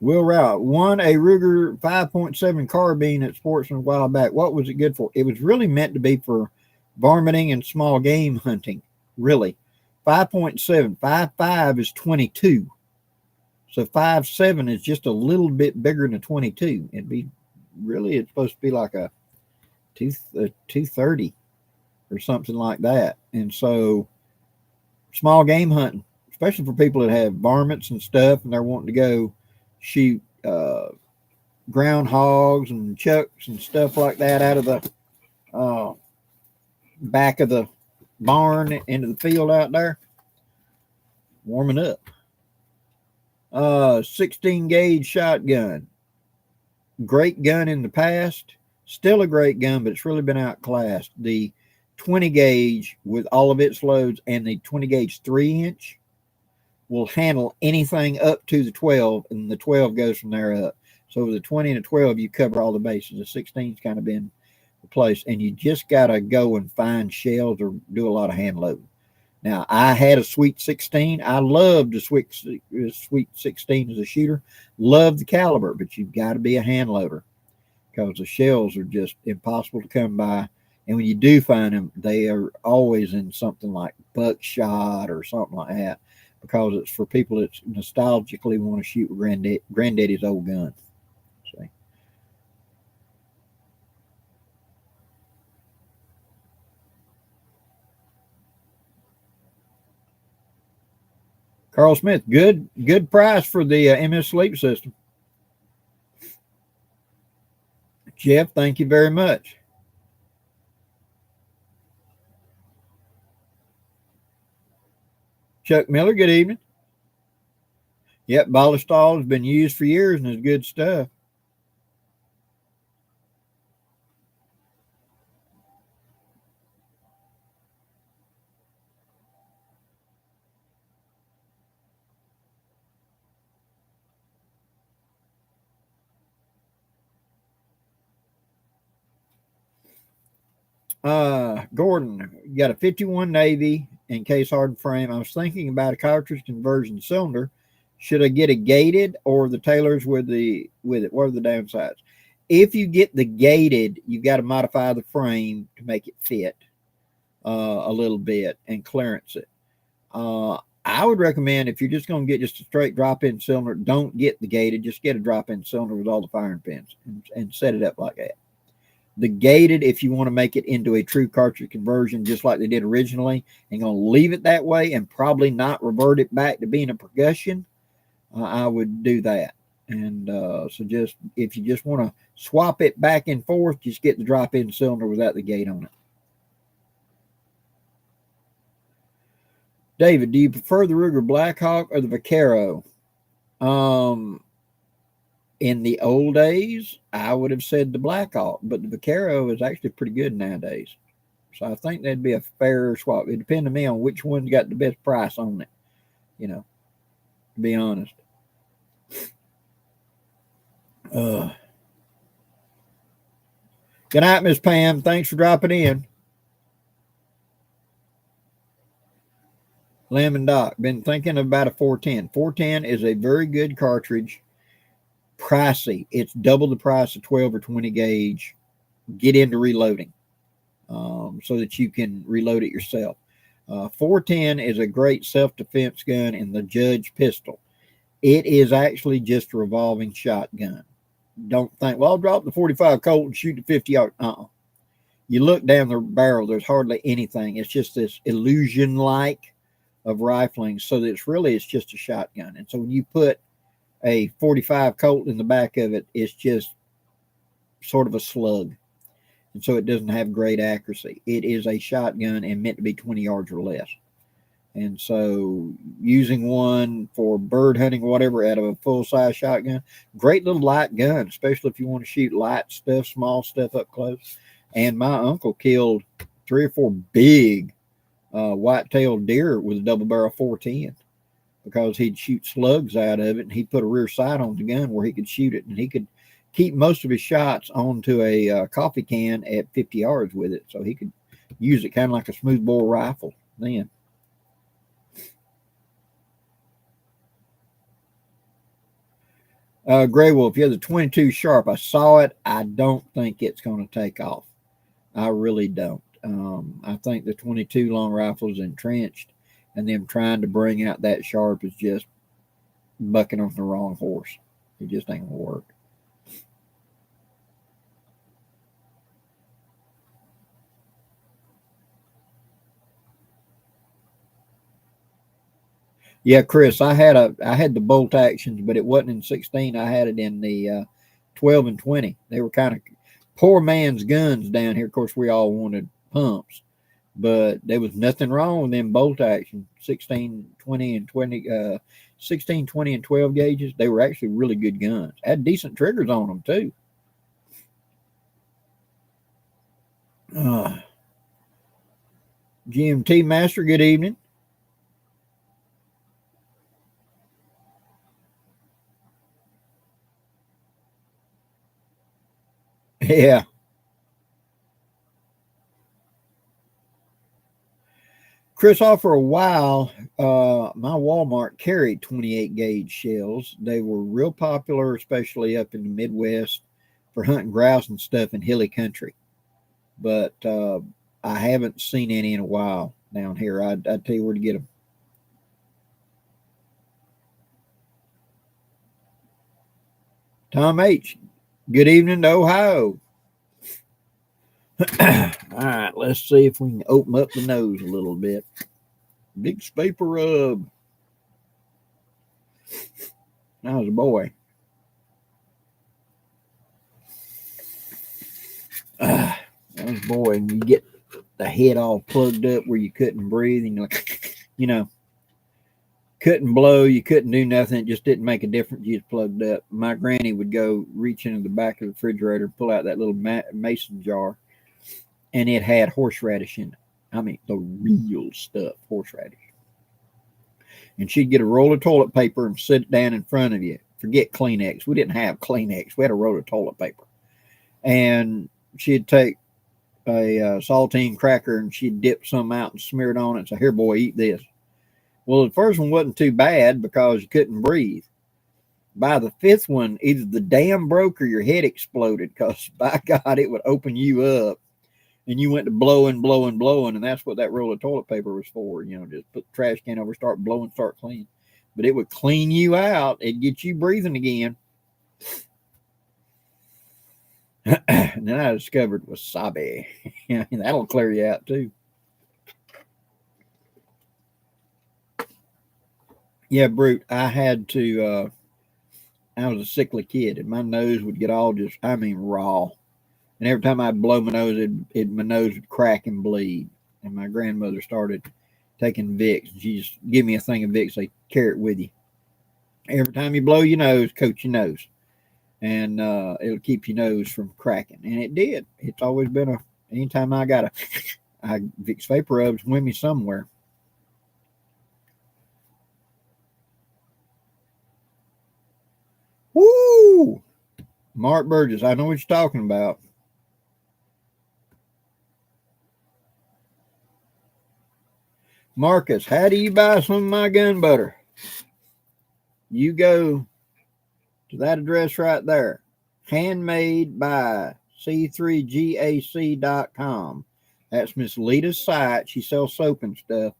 Will Route won a Ruger 5.7 carbine at Sportsman a while back. What was it good for? It was really meant to be for varminting and small game hunting. Really. 5.7. 5.5 is 22. So 5.7 is just a little bit bigger than a 22. It's supposed to be like a 230 or something like that. And so small game hunting, especially for people that have varmints and stuff and they're wanting to go shoot groundhogs and chucks and stuff like that out of the back of the barn into the field out there, warming up. 16 gauge shotgun, great gun in the past, still a great gun, but it's really been outclassed. The 20 gauge with all of its loads and the 20 gauge 3-inch will handle anything up to the 12, and the 12 goes from there up. So with the 20 and the 12, you cover all the bases. The 16's kind of been replaced, and you just got to go and find shells or do a lot of hand loading. Now, I had a Sweet 16. I loved the Sweet 16 as a shooter. Loved the caliber, but you've got to be a hand loader because the shells are just impossible to come by. And when you do find them, they are always in something like buckshot or something like that, because it's for people that nostalgically want to shoot granddaddy's old gun. See? Carl Smith, good price for the MS Sleep system. Jeff, thank you very much. Chuck Miller, good evening. Yep, Ballistol has been used for years and is good stuff. Gordon, you got a 51 Navy and case hardened frame. I was thinking about a cartridge conversion cylinder. Should I get a gated or the Taylors with it? What are the downsides? If you get the gated, you've got to modify the frame to make it fit a little bit and clearance it. I would recommend, if you're just going to get just a straight drop-in cylinder, don't get the gated. Just get a drop-in cylinder with all the firing pins and set it up like that. The gated, if you want to make it into a true cartridge conversion, just like they did originally, and going to leave it that way and probably not revert it back to being a percussion, I would do that. And so just, if you just want to swap it back and forth, just get the drop-in cylinder without the gate on it. David, do you prefer the Ruger Blackhawk or the Vaquero? In the old days, I would have said the Blackhawk, but the Vaquero is actually pretty good nowadays. So I think that'd be a fair swap. It depends on me on which one's got the best price on it, to be honest. Good night, Miss Pam. Thanks for dropping in. Lemon Doc, been thinking about a 410. 410 is a very good cartridge. Pricey. It's double the price of 12 or 20 gauge. Get into reloading so that you can reload it yourself. 410 is a great self-defense gun in the Judge pistol. It is actually just a revolving shotgun. Don't think, well, I'll drop the 45 Colt and shoot the 50 yard. You look down the barrel, there's hardly anything. It's just this illusion-like of rifling, so that it's just a shotgun. And so when you put a 45 Colt in the back of it, it's just sort of a slug. And so it doesn't have great accuracy. It is a shotgun and meant to be 20 yards or less. And so using one for bird hunting, whatever, out of a full-size shotgun, great little light gun, especially if you want to shoot light stuff, small stuff up close. And my uncle killed 3 or 4 big white-tailed deer with a double-barrel 410 because he'd shoot slugs out of it, and he'd put a rear sight on the gun where he could shoot it, and he could keep most of his shots onto a coffee can at 50 yards with it, so he could use it kind of like a smoothbore rifle then. Gray Wolf, yeah, the 22 Sharp. I saw it. I don't think it's going to take off. I really don't. I think the 22 long rifle is entrenched, and them trying to bring out that Sharp is just bucking on the wrong horse. It just ain't going to work. Yeah, Chris, I had the bolt actions, but it wasn't in 16. I had it in the 12 and 20. They were kind of poor man's guns down here. Of course, we all wanted pumps, but there was nothing wrong with them bolt action 16, 20, and 20, 16, 20, and 12 gauges. They were actually really good guns. Had decent triggers on them too. GMT Master, good evening. Yeah. Chris, for a while, my Walmart carried 28 gauge shells. They were real popular, especially up in the Midwest for hunting grouse and stuff in hilly country. But I haven't seen any in a while down here. I'd tell you where to get them. Tom H., good evening to Ohio. All right, let's see if we can open up the nose a little bit. Big paper rub. That was a boy. That was a boy, and you get the head all plugged up where you couldn't breathe, and you're like, couldn't blow, you couldn't do nothing. It just didn't make a difference. You just plugged up. My granny would go reach into the back of the refrigerator, pull out that little mason jar, and it had horseradish in it. I mean, the real stuff, horseradish. And she'd get a roll of toilet paper and sit it down in front of you. Forget Kleenex. We didn't have Kleenex. We had a roll of toilet paper. And she'd take a saltine cracker and she'd dip some out and smear it on it and say, here, boy, eat this. Well, the first one wasn't too bad because you couldn't breathe. By the 5th one, either the dam broke or your head exploded because, by God, it would open you up. and you went to blowing, blowing, blowing, and that's what that roll of toilet paper was for. Just put the trash can over, start blowing, start clean. But it would clean you out. It'd get you breathing again. And then I discovered wasabi. That'll clear you out too. Yeah, Brute. I had to. I was a sickly kid, and my nose would get all raw. And every time I'd blow my nose, my nose would crack and bleed. And my grandmother started taking Vicks. She just give me a thing of Vicks. They carry it with you. Every time you blow your nose, coat your nose, and it'll keep your nose from cracking. And it did. It's always been anytime I got Vicks vapor rubs with me somewhere. Woo! Mark Burgess, I know what you're talking about. Marcus, how do you buy some of my gun butter? You go to that address right there. Handmade by c3gac.com. That's Miss Lita's site. She sells soap and stuff.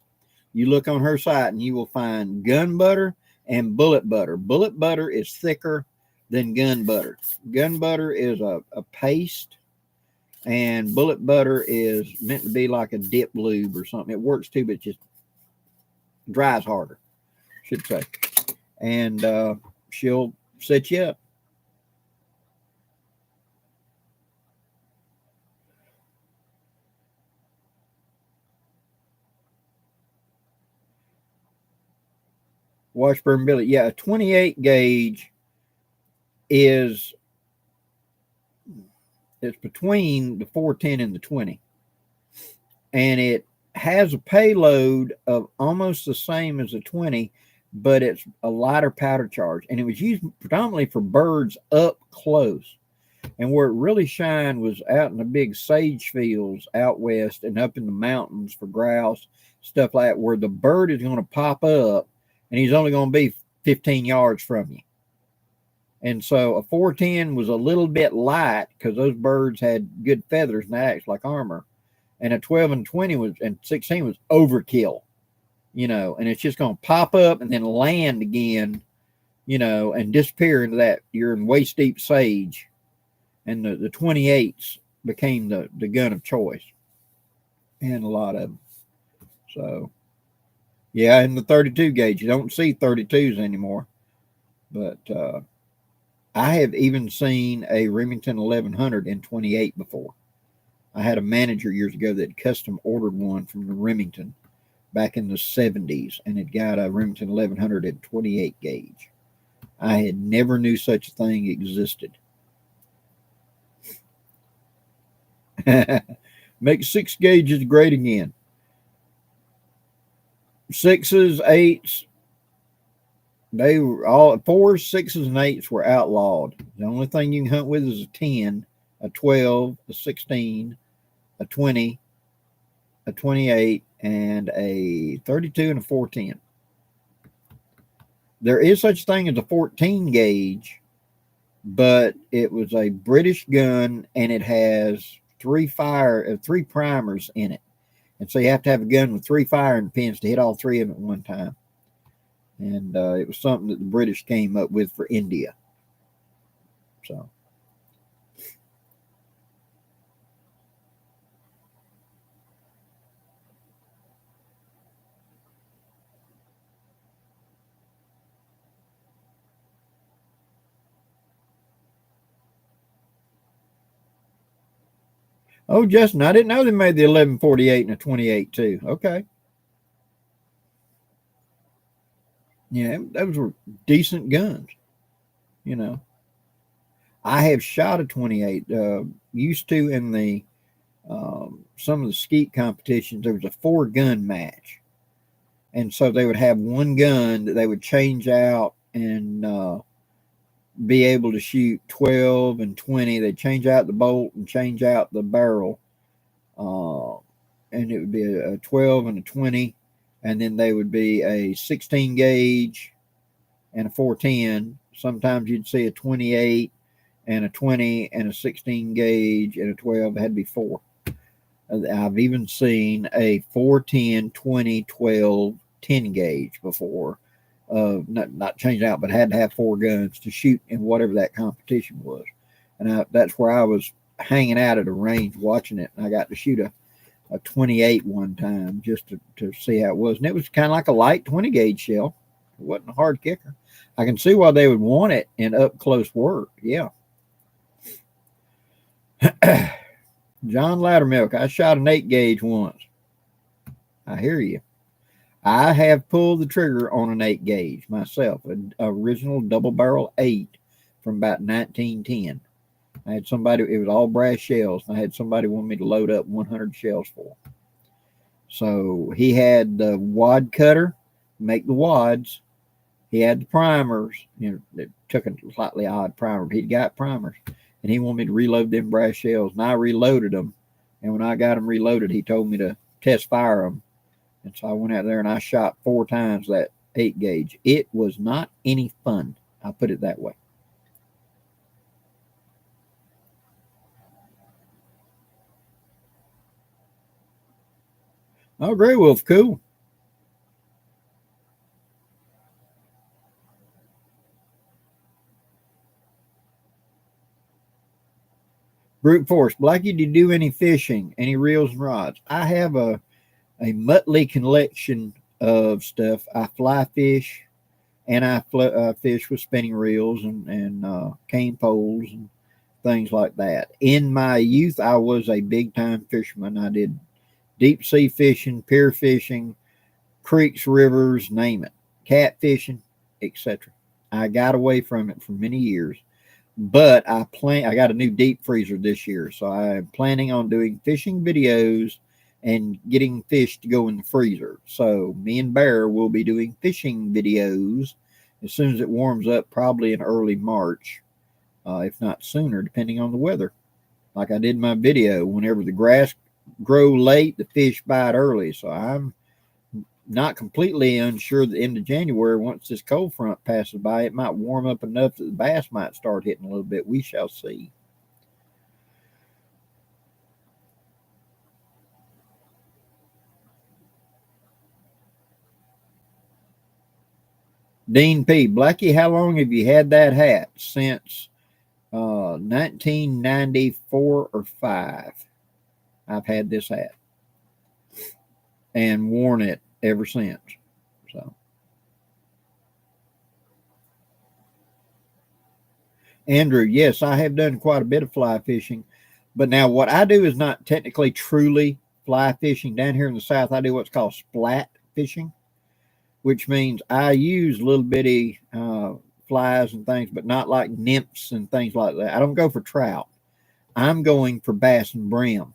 You look on her site and you will find gun butter and bullet butter. Bullet butter is thicker than gun butter. Gun butter is a paste, and bullet butter is meant to be like a dip lube or something. It works too, but it just dries harder, I should say. And she'll set you up. Washburn Billy. Yeah, a 28 gauge it's between the 410 and the 20. And it has a payload of almost the same as a 20, but it's a lighter powder charge. And it was used predominantly for birds up close. And where it really shined was out in the big sage fields out west and up in the mountains for grouse, stuff like that, where the bird is going to pop up and he's only going to be 15 yards from you. And so a 410 was a little bit light because those birds had good feathers and that acts like armor. And a 12 and 20 and 16 was overkill, and it's just going to pop up and then land again, and disappear into that. You're in waist deep sage. And the 28s became the gun of choice. And a lot of them. So, yeah, and the 32 gauge. You don't see 32s anymore. But I have even seen a Remington 1100 in 28 before. I had a manager years ago that custom ordered one from the Remington back in the 70s, and it got a Remington 1100 in 28 gauge. I had never knew such a thing existed. Make 6 gauges great again. 6s, 8s, they were all 4s, 6s, and 8s were outlawed. The only thing you can hunt with is a 10, a 12, a 16, a 20, a 28, and a 32 and a 410. There is such a thing as a 14 gauge, but it was a British gun and it has 3 primers in it. And so you have to have a gun with 3 firing pins to hit all 3 of them at one time. And it was something that the British came up with for India. So. Oh, Justin, I didn't know they made the 1148 and a 28 too. Okay. Yeah, those were decent guns. I have shot a 28. Used to in the some of the skeet competitions, there was a 4-gun match. And so they would have one gun that they would change out and be able to shoot 12 and 20. They'd change out the bolt and change out the barrel. And it would be a 12 and a 20. And then they would be a 16 gauge and a 410. Sometimes you'd see a 28 and a 20 and a 16 gauge and a 12. It had to be 4. I've even seen a 410, 20, 12, 10 gauge before. Not changed out, but had to have 4 guns to shoot in whatever that competition was. And that's where I was hanging out at a range watching it. And I got to shoot a 28 one time just to see how it was. And it was kind of like a light 20 gauge shell. It wasn't a hard kicker. I can see why they would want it in up close work. Yeah. John Loudermilk, I shot an 8 gauge once. I hear you. I have pulled the trigger on an 8 gauge myself, an original double barrel 8 from about 1910. I had somebody, it was all brass shells, and I had somebody want me to load up 100 shells for. So he had the wad cutter, make the wads. He had the primers, it took a slightly odd primer, but he'd got primers. And he wanted me to reload them brass shells, and I reloaded them. And when I got them reloaded, he told me to test fire them. And so I went out there and I shot 4 times that 8 gauge. It was not any fun. I'll put it that way. Oh, Grey Wolf, cool. Brute Force, Blackie, do you do any fishing? Any reels and rods? I have a motley collection of stuff. I fly fish, and I fish with spinning reels and cane poles and things like that. In my youth, I was a big time fisherman. I did deep sea fishing, pier fishing, creeks, rivers, name it, catfishing, etc. I got away from it for many years, but I got a new deep freezer this year, so I'm planning on doing fishing videos and getting fish to go in the freezer. So me and Bear will be doing fishing videos as soon as it warms up, probably in early March, if not sooner, depending on the weather. Like I did in my video, whenever the grass grow late, the fish bite early. So I'm not completely unsure the end of January, once this cold front passes by, it might warm up enough that the bass might start hitting a little bit. We shall see. Dean P. Blackie, how long have you had that hat? Since 1994 or 5. I've had this hat and worn it ever since. So, Andrew, yes, I have done quite a bit of fly fishing, but now what I do is not technically truly fly fishing. Down here in the South, I do what's called splat fishing, which means I use little bitty flies and things, but not like nymphs and things like that. I don't go for trout. I'm going for bass and brim.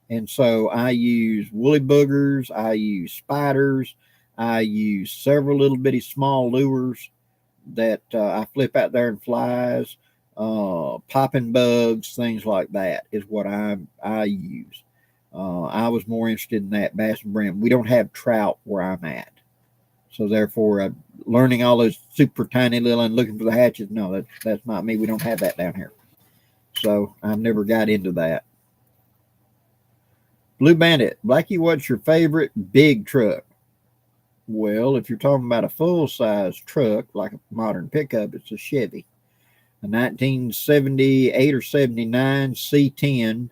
And so I use woolly boogers, I use spiders, I use several little bitty small lures that I flip out there and flies, popping bugs, things like that is what I use. I was more interested in that bass and brim. We don't have trout where I'm at. So therefore, learning all those super tiny little and looking for the hatches, no, that's not me. We don't have that down here. So I've never got into that. Blue Bandit, Blackie, what's your favorite big truck? Well, if you're talking about a full size truck like a modern pickup, it's a Chevy, a 1978 or 79 C10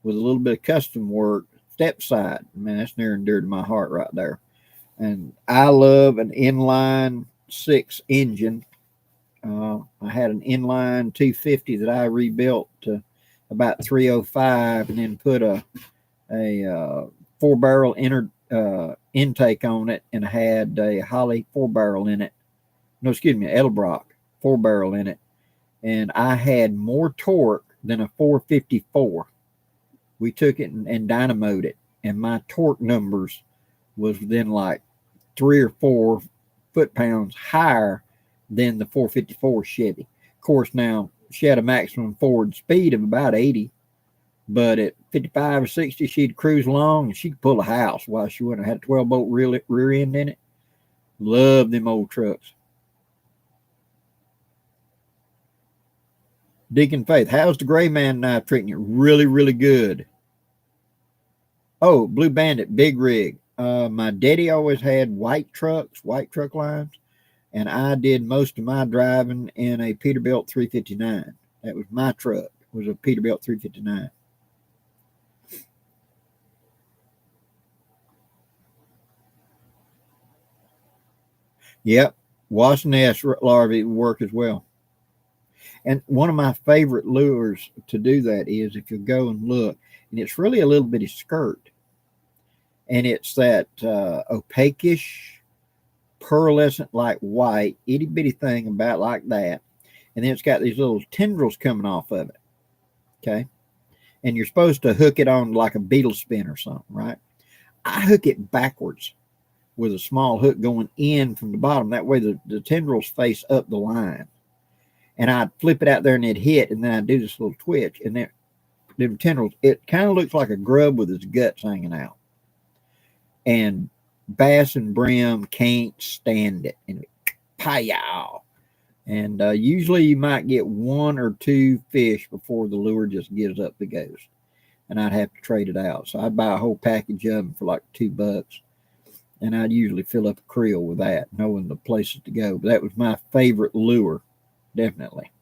with a little bit of custom work, step side. Man, that's near and dear to my heart right there. And I love an inline 6 engine. I had an inline 250 that I rebuilt to about 305 and then put a 4-barrel intake on it, and had a Holly 4-barrel in it. No, excuse me, Edelbrock 4-barrel in it. And I had more torque than a 454. We took it and dynamoed it, and my torque numbers was within like 3 or 4 foot-pounds higher than the 454 Chevy. Of course, now she had a maximum forward speed of about 80, but at 55 or 60, she'd cruise along and she could pull a house while she wouldn't have had a 12-bolt rear end in it. Love them old trucks. Deacon Faith, how's the Gray Man knife treating you? Really, really good. Oh, Blue Bandit, big rig. My daddy always had white trucks, white truck lines, and I did most of my driving in a Peterbilt 359. That was my truck. It was a Peterbilt 359. Yep, wasp nest larvae work as well. And one of my favorite lures to do that is if you go and look, and it's really a little bitty skirt, and it's that opaquish, pearlescent, like white, itty bitty thing about like that, and then it's got these little tendrils coming off of it. Okay, and you're supposed to hook it on like a beetle spin or something, right? I hook it backwards with a small hook going in from the bottom. That way the tendrils face up the line. And I'd flip it out there and it'd hit, and then I'd do this little twitch, and then them tendrils, it kind of looks like a grub with his guts hanging out. And bass and brim can't stand it. And pow! And usually you might get one or two fish before the lure just gives up the ghost. And I'd have to trade it out. So I'd buy a whole package of them for like $2. And I'd usually fill up a creel with that, knowing the places to go. But that was my favorite lure, definitely.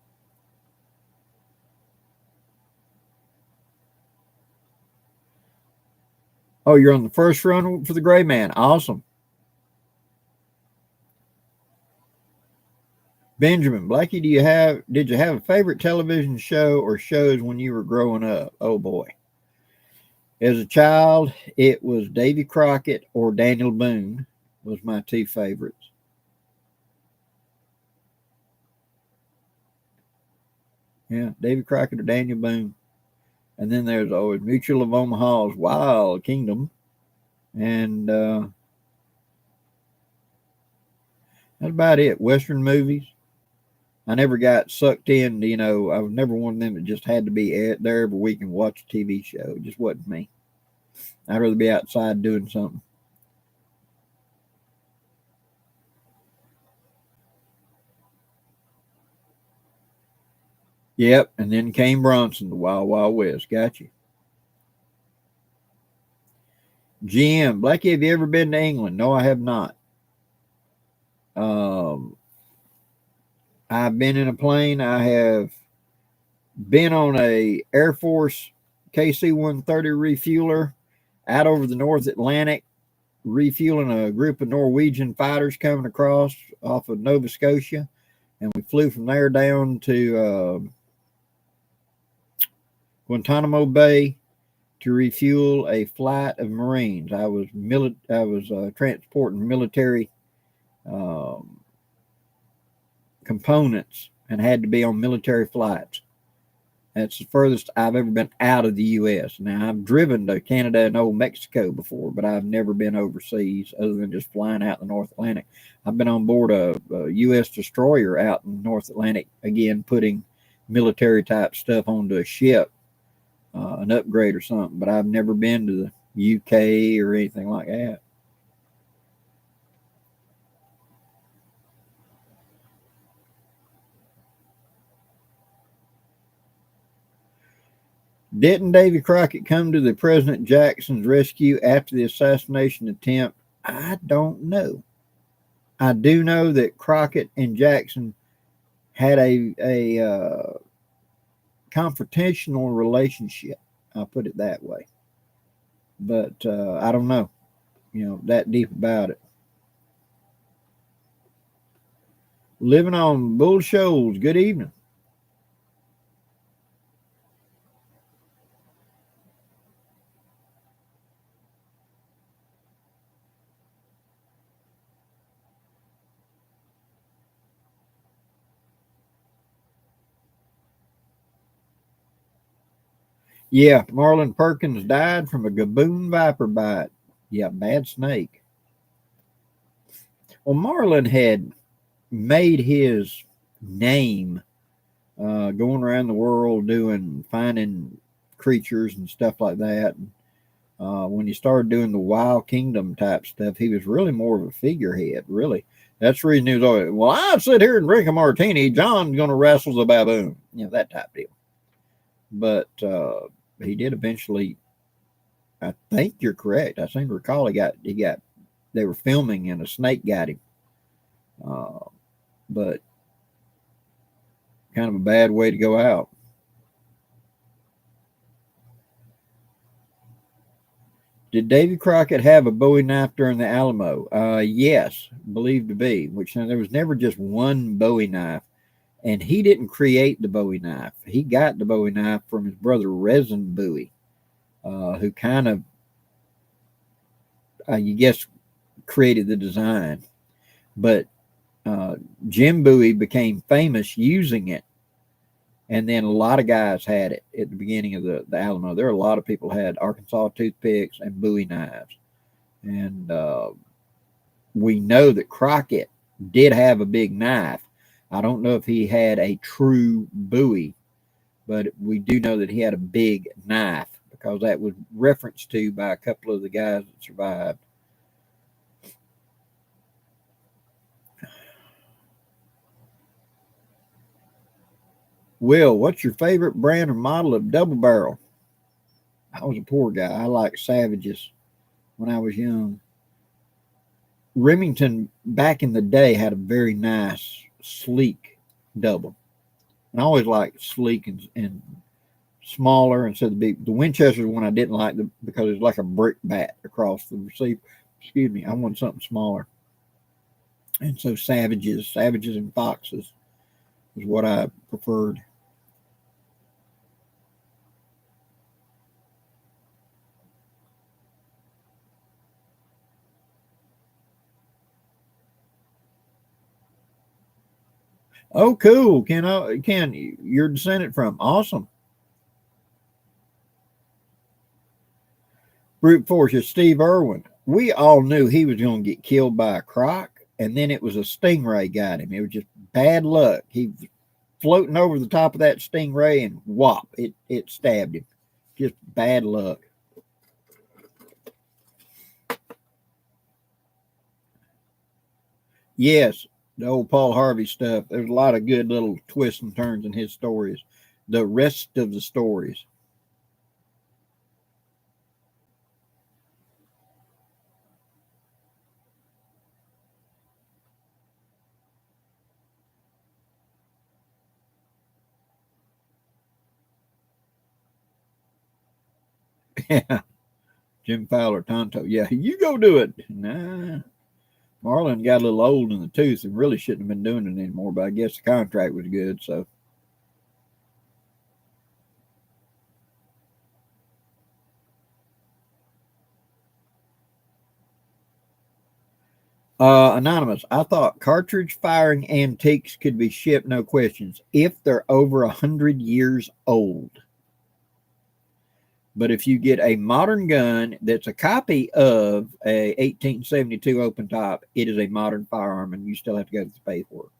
Oh, you're on the first run for the gray man. Awesome. Benjamin, Blackie, did you have a favorite television show or shows when you were growing up? Oh boy. As a child, it was Davy Crockett or Daniel Boone was my two favorites. Yeah, Davy Crockett or Daniel Boone. And then there's always Mutual of Omaha's Wild Kingdom. And that's about it. Western movies. I never got sucked in, I was never one of them that just had to be there every week and watch a TV show. It just wasn't me. I'd rather be outside doing something. Yep, and then came Bronson, the Wild Wild West. Got you. GM, Blackie, have you ever been to England? No, I have not. I've been in a plane. I have been on a Air Force KC-130 refueler out over the North Atlantic, refueling a group of Norwegian fighters coming across off of Nova Scotia. And we flew from there down to Guantanamo Bay to refuel a flight of Marines. I was transporting military components and had to be on military flights. That's the furthest I've ever been out of the U.S. Now, I've driven to Canada and Old Mexico before, but I've never been overseas other than just flying out in the North Atlantic. I've been on board a U.S. destroyer out in the North Atlantic, again, putting military type stuff onto a ship, an upgrade or something, but I've never been to the UK or anything like that. Didn't Davy Crockett come to the President Jackson's rescue after the assassination attempt? I don't know. I do know that Crockett and Jackson had a confrontational relationship. I'll put it that way. But I don't know, that deep about it. Living on Bull Shoals. Good evening. Yeah, Marlon Perkins died from a gaboon viper bite. Yeah, bad snake. Well, Marlon had made his name going around the world finding creatures and stuff like that. And, when he started doing the Wild Kingdom type stuff, he was really more of a figurehead, really. That's the reason he was always, well, I sit here and drink a martini. John's going to wrestle the baboon. That type deal. But he did eventually I think you're correct. I seem to recall they were filming and a snake got him. But kind of a bad way to go out. Did Davy Crockett have a Bowie knife during the Alamo? Yes, believed to be. Which there was never just one Bowie knife, and he didn't create the Bowie knife. He got the Bowie knife from his brother Resin Bowie, who kind of, you guess, created the design. But Jim Bowie became famous using it, and then a lot of guys had it at the beginning of the Alamo. There are a lot of people had Arkansas toothpicks and Bowie knives. And we know that Crockett did have a big knife. I don't know if he had a true Bowie, but we do know that he had a big knife because that was referenced to by a couple of the guys that survived. Will, what's your favorite brand or model of double barrel? I was a poor guy. I liked Savages when I was young. Remington back in the day had a very nice, sleek double. And I always liked sleek and smaller instead of the big. The Winchester's one I didn't like because it's like a brick bat across the receiver. Excuse me. I wanted something smaller. And so Savages and Foxes is what I preferred. Oh, cool. Ken, you're descended from. Awesome. Brute Force is Steve Irwin. We all knew he was going to get killed by a croc, and then it was a stingray got him. It was just bad luck. He was floating over the top of that stingray, and whop, it stabbed him. Just bad luck. Yes, the old Paul Harvey stuff. There's a lot of good little twists and turns in his stories. The rest of the stories. Yeah. Jim Fowler, Tonto. Yeah, you go do it. Nah. Marlon got a little old in the tooth and really shouldn't have been doing it anymore, but I guess the contract was good, so. Anonymous, I thought cartridge firing antiques could be shipped, no questions, if they're over 100 years old. But if you get a modern gun that's a copy of a 1872 open top, it is a modern firearm and you still have to go to the paperwork.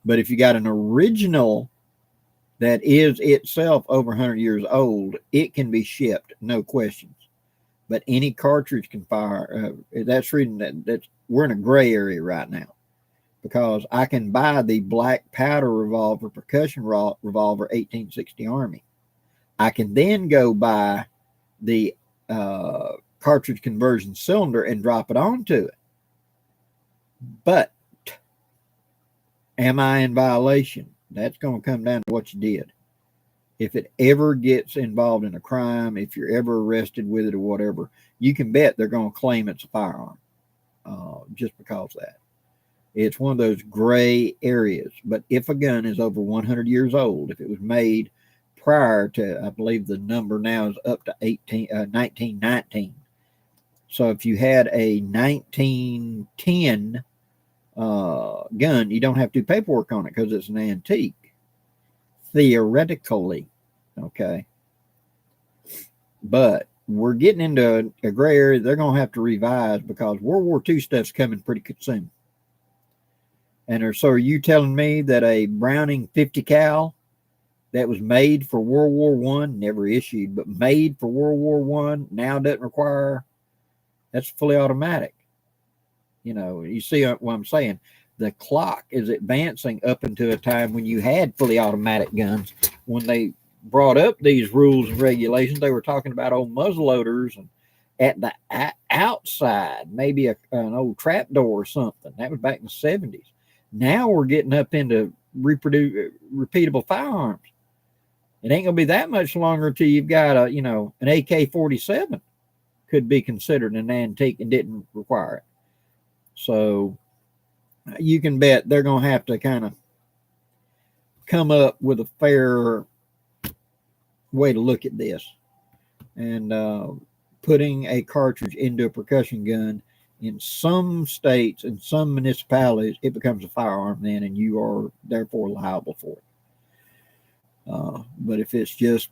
But if you got an original that is itself over 100 years old, it can be shipped, no questions. But any cartridge can fire. That's reading that we're in a gray area right now because I can buy the black powder revolver, percussion revolver, 1860 Army. I can then go buy the cartridge conversion cylinder and drop it onto it. But am I in violation? That's going to come down to what you did. If it ever gets involved in a crime, if you're ever arrested with it or whatever, you can bet they're going to claim it's a firearm just because of that. It's one of those gray areas. But if a gun is over 100 years old, if it was made prior to, I believe the number now is up to 1919. So if you had a 1910 gun, you don't have to do paperwork on it because it's an antique. Theoretically, okay. But we're getting into a gray area. They're going to have to revise because World War II stuff's coming pretty soon. And so are you telling me that a Browning 50 cal that was made for World War I, never issued, but made for World War I, now doesn't require, that's fully automatic. You know, you see what I'm saying? The clock is advancing up into a time when you had fully automatic guns when they brought up these rules and regulations, they were talking about old muzzleloaders and at the outside, maybe an old trap door or something. That was back in the 70s. Now we're getting up into repeatable firearms. It ain't gonna be that much longer till you've got an AK-47 could be considered an antique and didn't require it. So you can bet they're gonna have to kind of come up with a fair way to look at this. And putting a cartridge into a percussion gun in some states and some municipalities, it becomes a firearm then, and you are therefore liable for it. But if it's just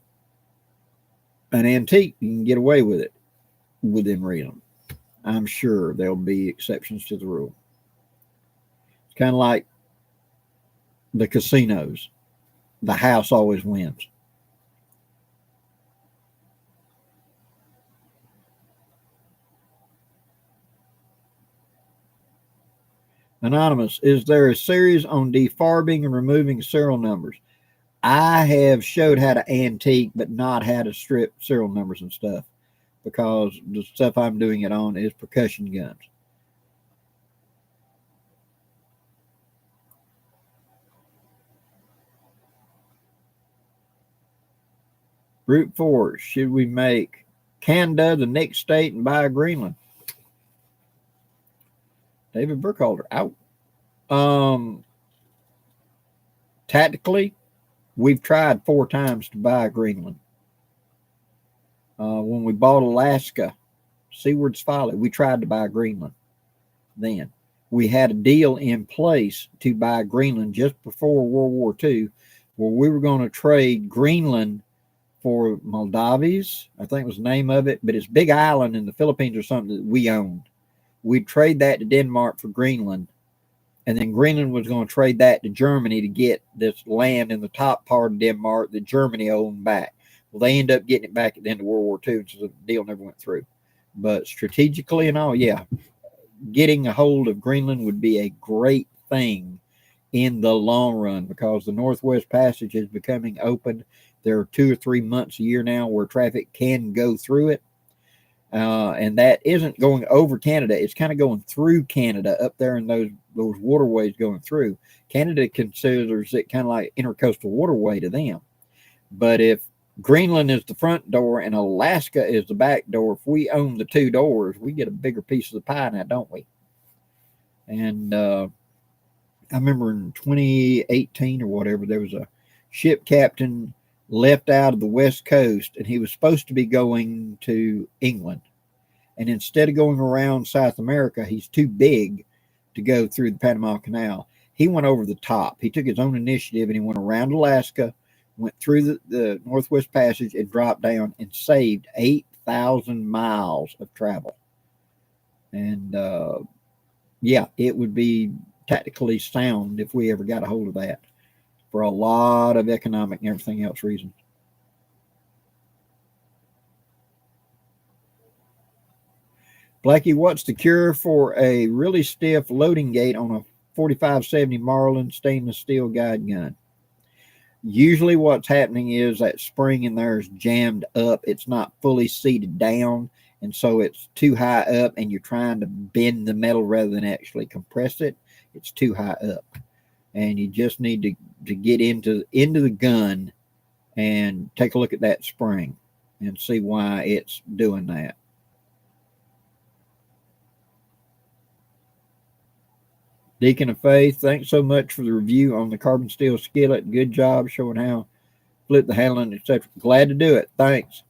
an antique, you can get away with it within reason. I'm sure there'll be exceptions to the rule. It's kind of like the casinos. The house always wins. Anonymous, is there a series on defarbing and removing serial numbers? I have showed how to antique, but not how to strip serial numbers and stuff, because the stuff I'm doing it on is percussion guns. Route 4, should we make Canada the next state and buy Greenland? David Burkhalter, out. Tactically, we've tried 4 times to buy Greenland. When we bought Alaska, Seaward's Folly, we tried to buy Greenland then. We had a deal in place to buy Greenland just before World War II, where we were going to trade Greenland for Maldives, I think was the name of it, but it's Big Island in the Philippines or something that we owned. We'd trade that to Denmark for Greenland, and then Greenland was going to trade that to Germany to get this land in the top part of Denmark that Germany owned back. Well, they ended up getting it back at the end of World War II, so the deal never went through. But strategically and all, yeah, getting a hold of Greenland would be a great thing in the long run, because the Northwest Passage is becoming open. There are 2 or 3 months a year now where traffic can go through it. And that isn't going over Canada. It's kind of going through Canada up there in those waterways going through. Canada considers it kind of like intercoastal waterway to them. But if Greenland is the front door and Alaska is the back door, if we own the 2 doors, we get a bigger piece of the pie now, don't we? And I remember in 2018 or whatever, there was a ship captain left out of the West Coast, and he was supposed to be going to England. And instead of going around South America, he's too big to go through the Panama Canal. He went over the top. He took his own initiative, and he went around Alaska, went through the Northwest Passage, and dropped down and saved 8,000 miles of travel. And yeah, it would be tactically sound if we ever got a hold of that, for a lot of economic and everything else reasons. Blackie, what's the cure for a really stiff loading gate on a 4570 Marlin stainless steel guide gun? Usually what's happening is that spring in there is jammed up. It's not fully seated down, and so it's too high up, and you're trying to bend the metal rather than actually compress it. It's too high up, and you just need to get into the gun and take a look at that spring and see why it's doing that. Deacon of Faith, thanks so much for the review on the carbon steel skillet. Good job showing how flip the handling, etc. Glad to do it. Thanks.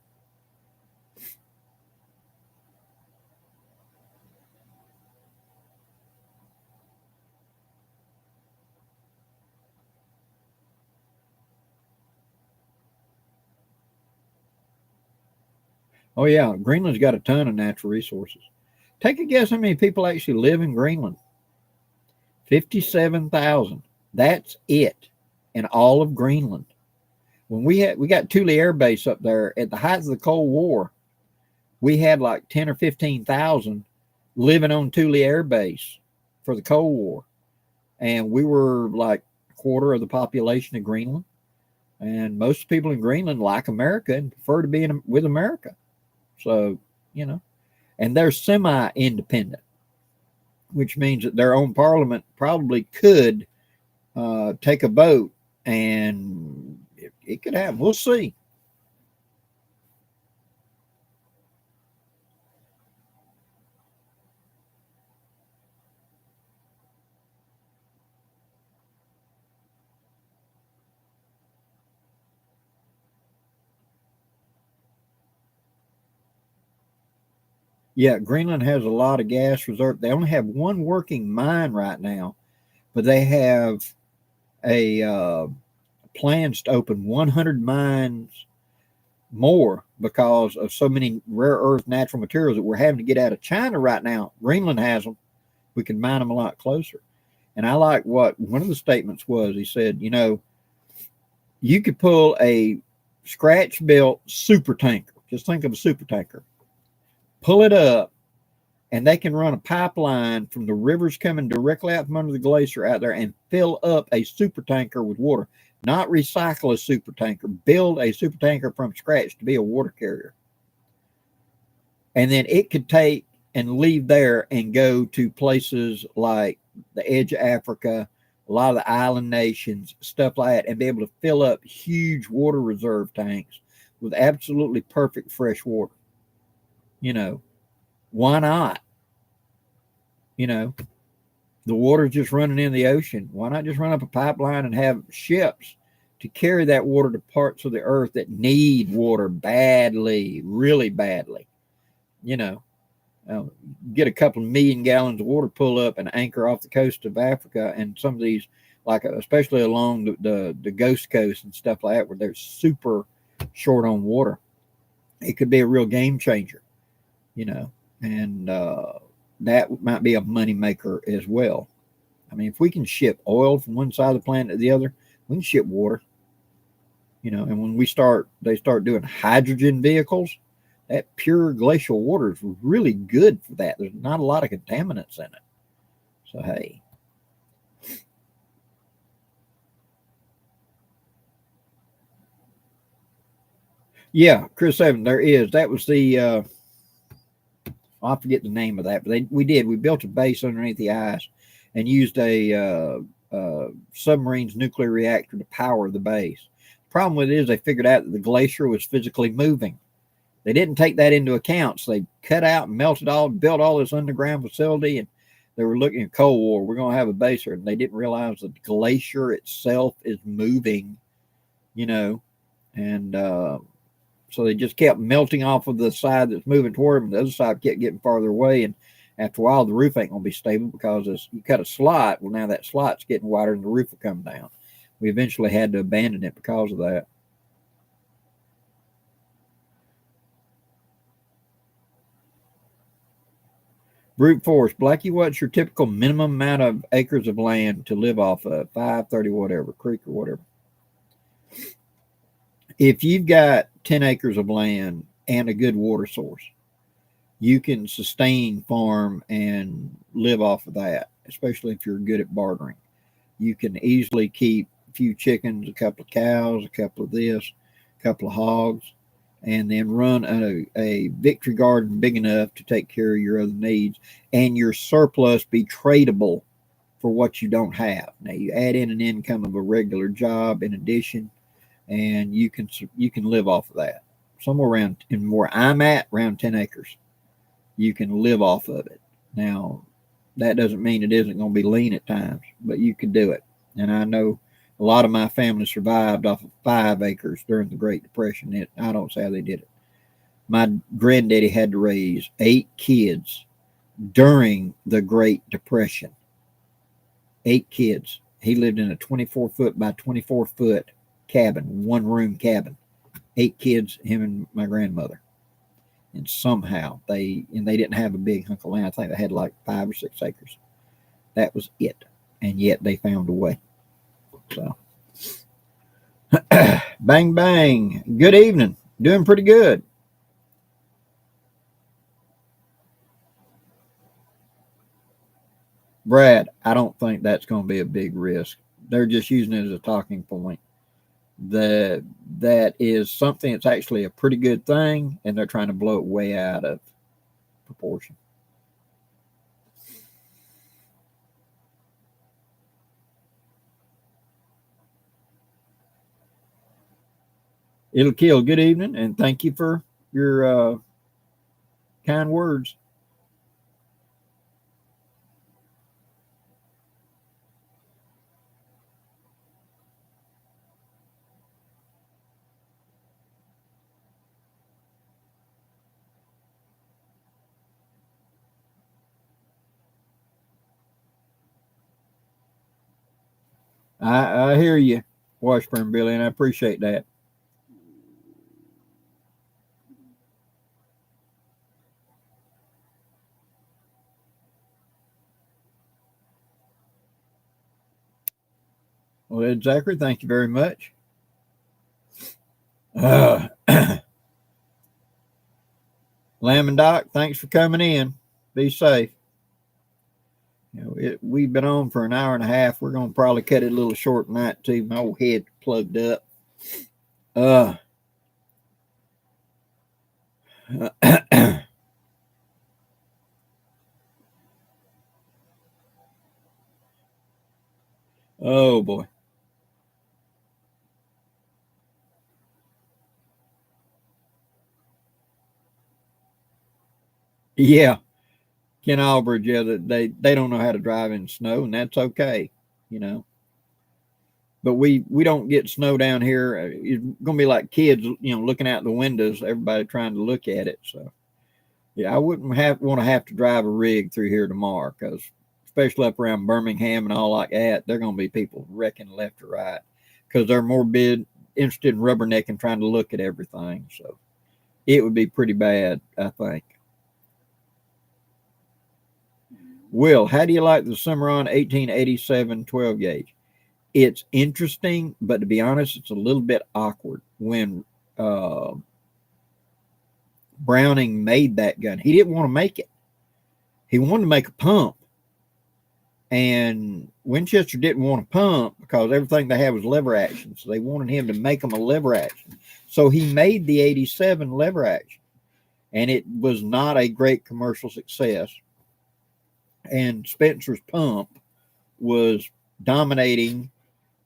Oh, yeah. Greenland's got a ton of natural resources. Take a guess how many people actually live in Greenland. 57,000. That's it in all of Greenland. When we got Thule Air Base up there at the height of the Cold War, we had like 10 or 15,000 living on Thule Air Base for the Cold War. And we were like a quarter of the population of Greenland. And most people in Greenland like America and prefer to be with America. So, you know, and they're semi-independent, which means that their own parliament probably could take a vote, and it could happen. We'll see. Yeah, Greenland has a lot of gas reserve. They only have one working mine right now, but they have a plans to open 100 mines more because of so many rare earth natural materials that we're having to get out of China right now. Greenland has them. We can mine them a lot closer. And I like what one of the statements was. He said, you know, you could pull a scratch built super tanker. Just think of a super tanker. Pull it up, and they can run a pipeline from the rivers coming directly out from under the glacier out there and fill up a super tanker with water. Not recycle a super tanker, build a super tanker from scratch to be a water carrier. And then it could take and leave there and go to places like the edge of Africa, a lot of the island nations, stuff like that, and be able to fill up huge water reserve tanks with absolutely perfect fresh water. You know, why not? You know, the water's just running in the ocean. Why not just run up a pipeline and have ships to carry that water to parts of the earth that need water badly, really badly? You know, get a couple of million gallons of water, pull up and anchor off the coast of Africa, and some of these, like especially along the Ghost Coast and stuff like that, where they're super short on water. It could be a real game changer, you know, and that might be a money maker as well. I mean, if we can ship oil from one side of the planet to the other, we can ship water, you know. And when they start doing hydrogen vehicles, that pure glacial water is really good for that. There's not a lot of contaminants in it. So, hey. Yeah, Chris Evans, there is. That was the, I forget the name of that, but we built a base underneath the ice and used a submarine's nuclear reactor to power the base. The problem with it is they figured out that the glacier was physically moving. They didn't take that into account, so they cut out and melted all, built all this underground facility, and they were looking at Cold War. We're going to have a base here, and they didn't realize that the glacier itself is moving, you know, and so they just kept melting off of the side that's moving toward them. The other side kept getting farther away, and after a while, the roof ain't going to be stable because as you cut a slot, well, now that slot's getting wider, and the roof will come down. We eventually had to abandon it because of that. Brute force. Blackie, what's your typical minimum amount of acres of land to live off of? 5, 30, whatever, creek or whatever. If you've got 10 acres of land and a good water source, you can sustain farm and live off of that, especially if you're good at bartering. You can easily keep a few chickens, a couple of cows, a couple of this, a couple of hogs, and then run a victory garden big enough to take care of your other needs, and your surplus be tradable for what you don't have. Now you add in an income of a regular job in addition, and you can live off of that. Somewhere around, in where I'm at, around 10 acres, you can live off of it. Now that doesn't mean it isn't going to be lean at times, but you can do it. And I know a lot of my family survived off of 5 acres during the Great Depression. I don't say how they did it. My granddaddy had to raise 8 kids during the Great Depression. 8 kids. He lived in a 24-foot by 24-foot cabin, 1-room cabin. 8 kids, him and my grandmother. And somehow they didn't have a big hunk of land. I think they had like 5 or 6 acres. That was it. And yet they found a way. So, bang, bang. Good evening. Doing pretty good. Brad, I don't think that's going to be a big risk. They're just using it as a talking point. that is something that's actually a pretty good thing, and they're trying to blow it way out of proportion. It'll kill. Good evening, and thank you for your kind words. I hear you, Washburn Billy, and I appreciate that. Well, Ed Zachary, thank you very much. Uh, Lamb and Doc, thanks for coming in. Be safe. We've been on for an hour and a half. We're going to probably cut it a little short tonight, too. My old head plugged up. Oh, boy. Yeah. Ken Albridge, yeah, they don't know how to drive in snow, and that's okay, you know. But we don't get snow down here. It's gonna be like kids, looking out the windows, everybody trying to look at it. So yeah, I wouldn't want to have to drive a rig through here tomorrow, because especially up around Birmingham and all like that, there are gonna be people wrecking left or right because they're more interested in rubbernecking, trying to look at everything. So it would be pretty bad, I think. Will, how do you like the Cimarron 1887 12 gauge? It's interesting, but to be honest, it's a little bit awkward. When Browning made that gun, he didn't want to make it. He wanted to make a pump. And Winchester didn't want a pump because everything they had was lever action. So they wanted him to make them a lever action. So he made the 87 lever action. And it was not a great commercial success. And Spencer's pump was dominating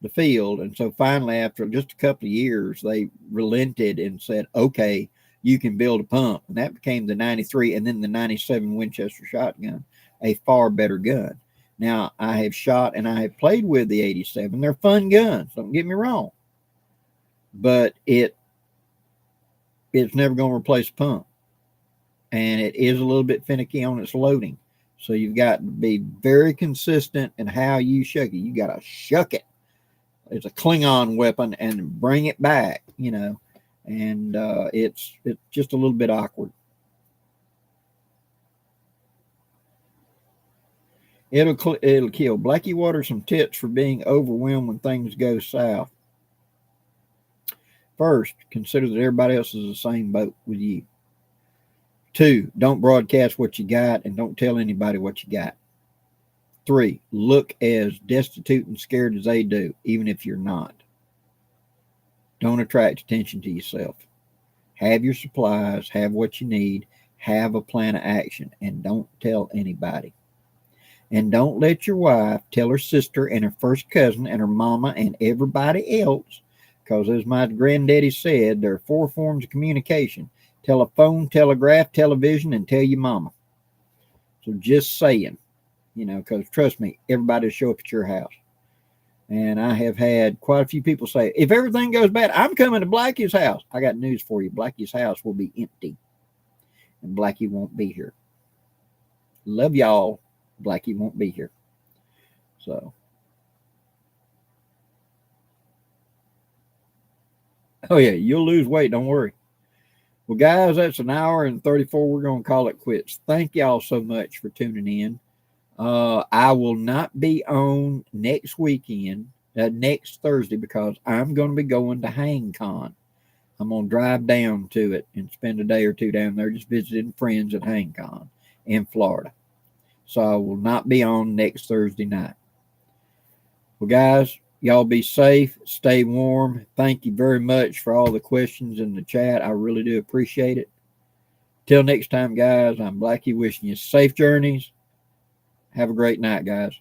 the field. And so finally, after just a couple of years, they relented and said, okay, you can build a pump. And that became the 93 and then the 97 Winchester shotgun, a far better gun. Now, I have shot and I have played with the 87. They're fun guns, don't get me wrong. But it's never going to replace a pump. And it is a little bit finicky on its loading. So you've got to be very consistent in how you shuck it. You got to shuck it. It's a Klingon weapon and bring it back, and it's just a little bit awkward. It'll kill. Blackie Water some tips for being overwhelmed when things go south. First, consider that everybody else is in the same boat with you. 2, don't broadcast what you got and don't tell anybody what you got. 3, look as destitute and scared as they do, even if you're not. Don't attract attention to yourself. Have your supplies, have what you need, have a plan of action, and don't tell anybody. And don't let your wife tell her sister and her first cousin and her mama and everybody else, because as my granddaddy said, there are 4 forms of communication: telephone, telegraph, television, and tell your mama. So just saying, because trust me, everybody will show up at your house. And I have had quite a few people say, if everything goes bad, I'm coming to Blackie's house. I got news for you. Blackie's house will be empty. And Blackie won't be here. Love y'all. Blackie won't be here. So. Oh, yeah, you'll lose weight. Don't worry. Well, guys, that's an hour and 34. We're going to call it quits. Thank y'all so much for tuning in. I will not be on next weekend, next Thursday, because I'm going to be going to HangCon. I'm going to drive down to it and spend a day or two down there just visiting friends at HangCon in Florida. So I will not be on next Thursday night. Well, guys, Y'all be safe, stay warm. Thank you very much for all the questions in the chat. I really do appreciate it. Till next time, guys, I'm Blackie wishing you safe journeys. Have a great night, guys.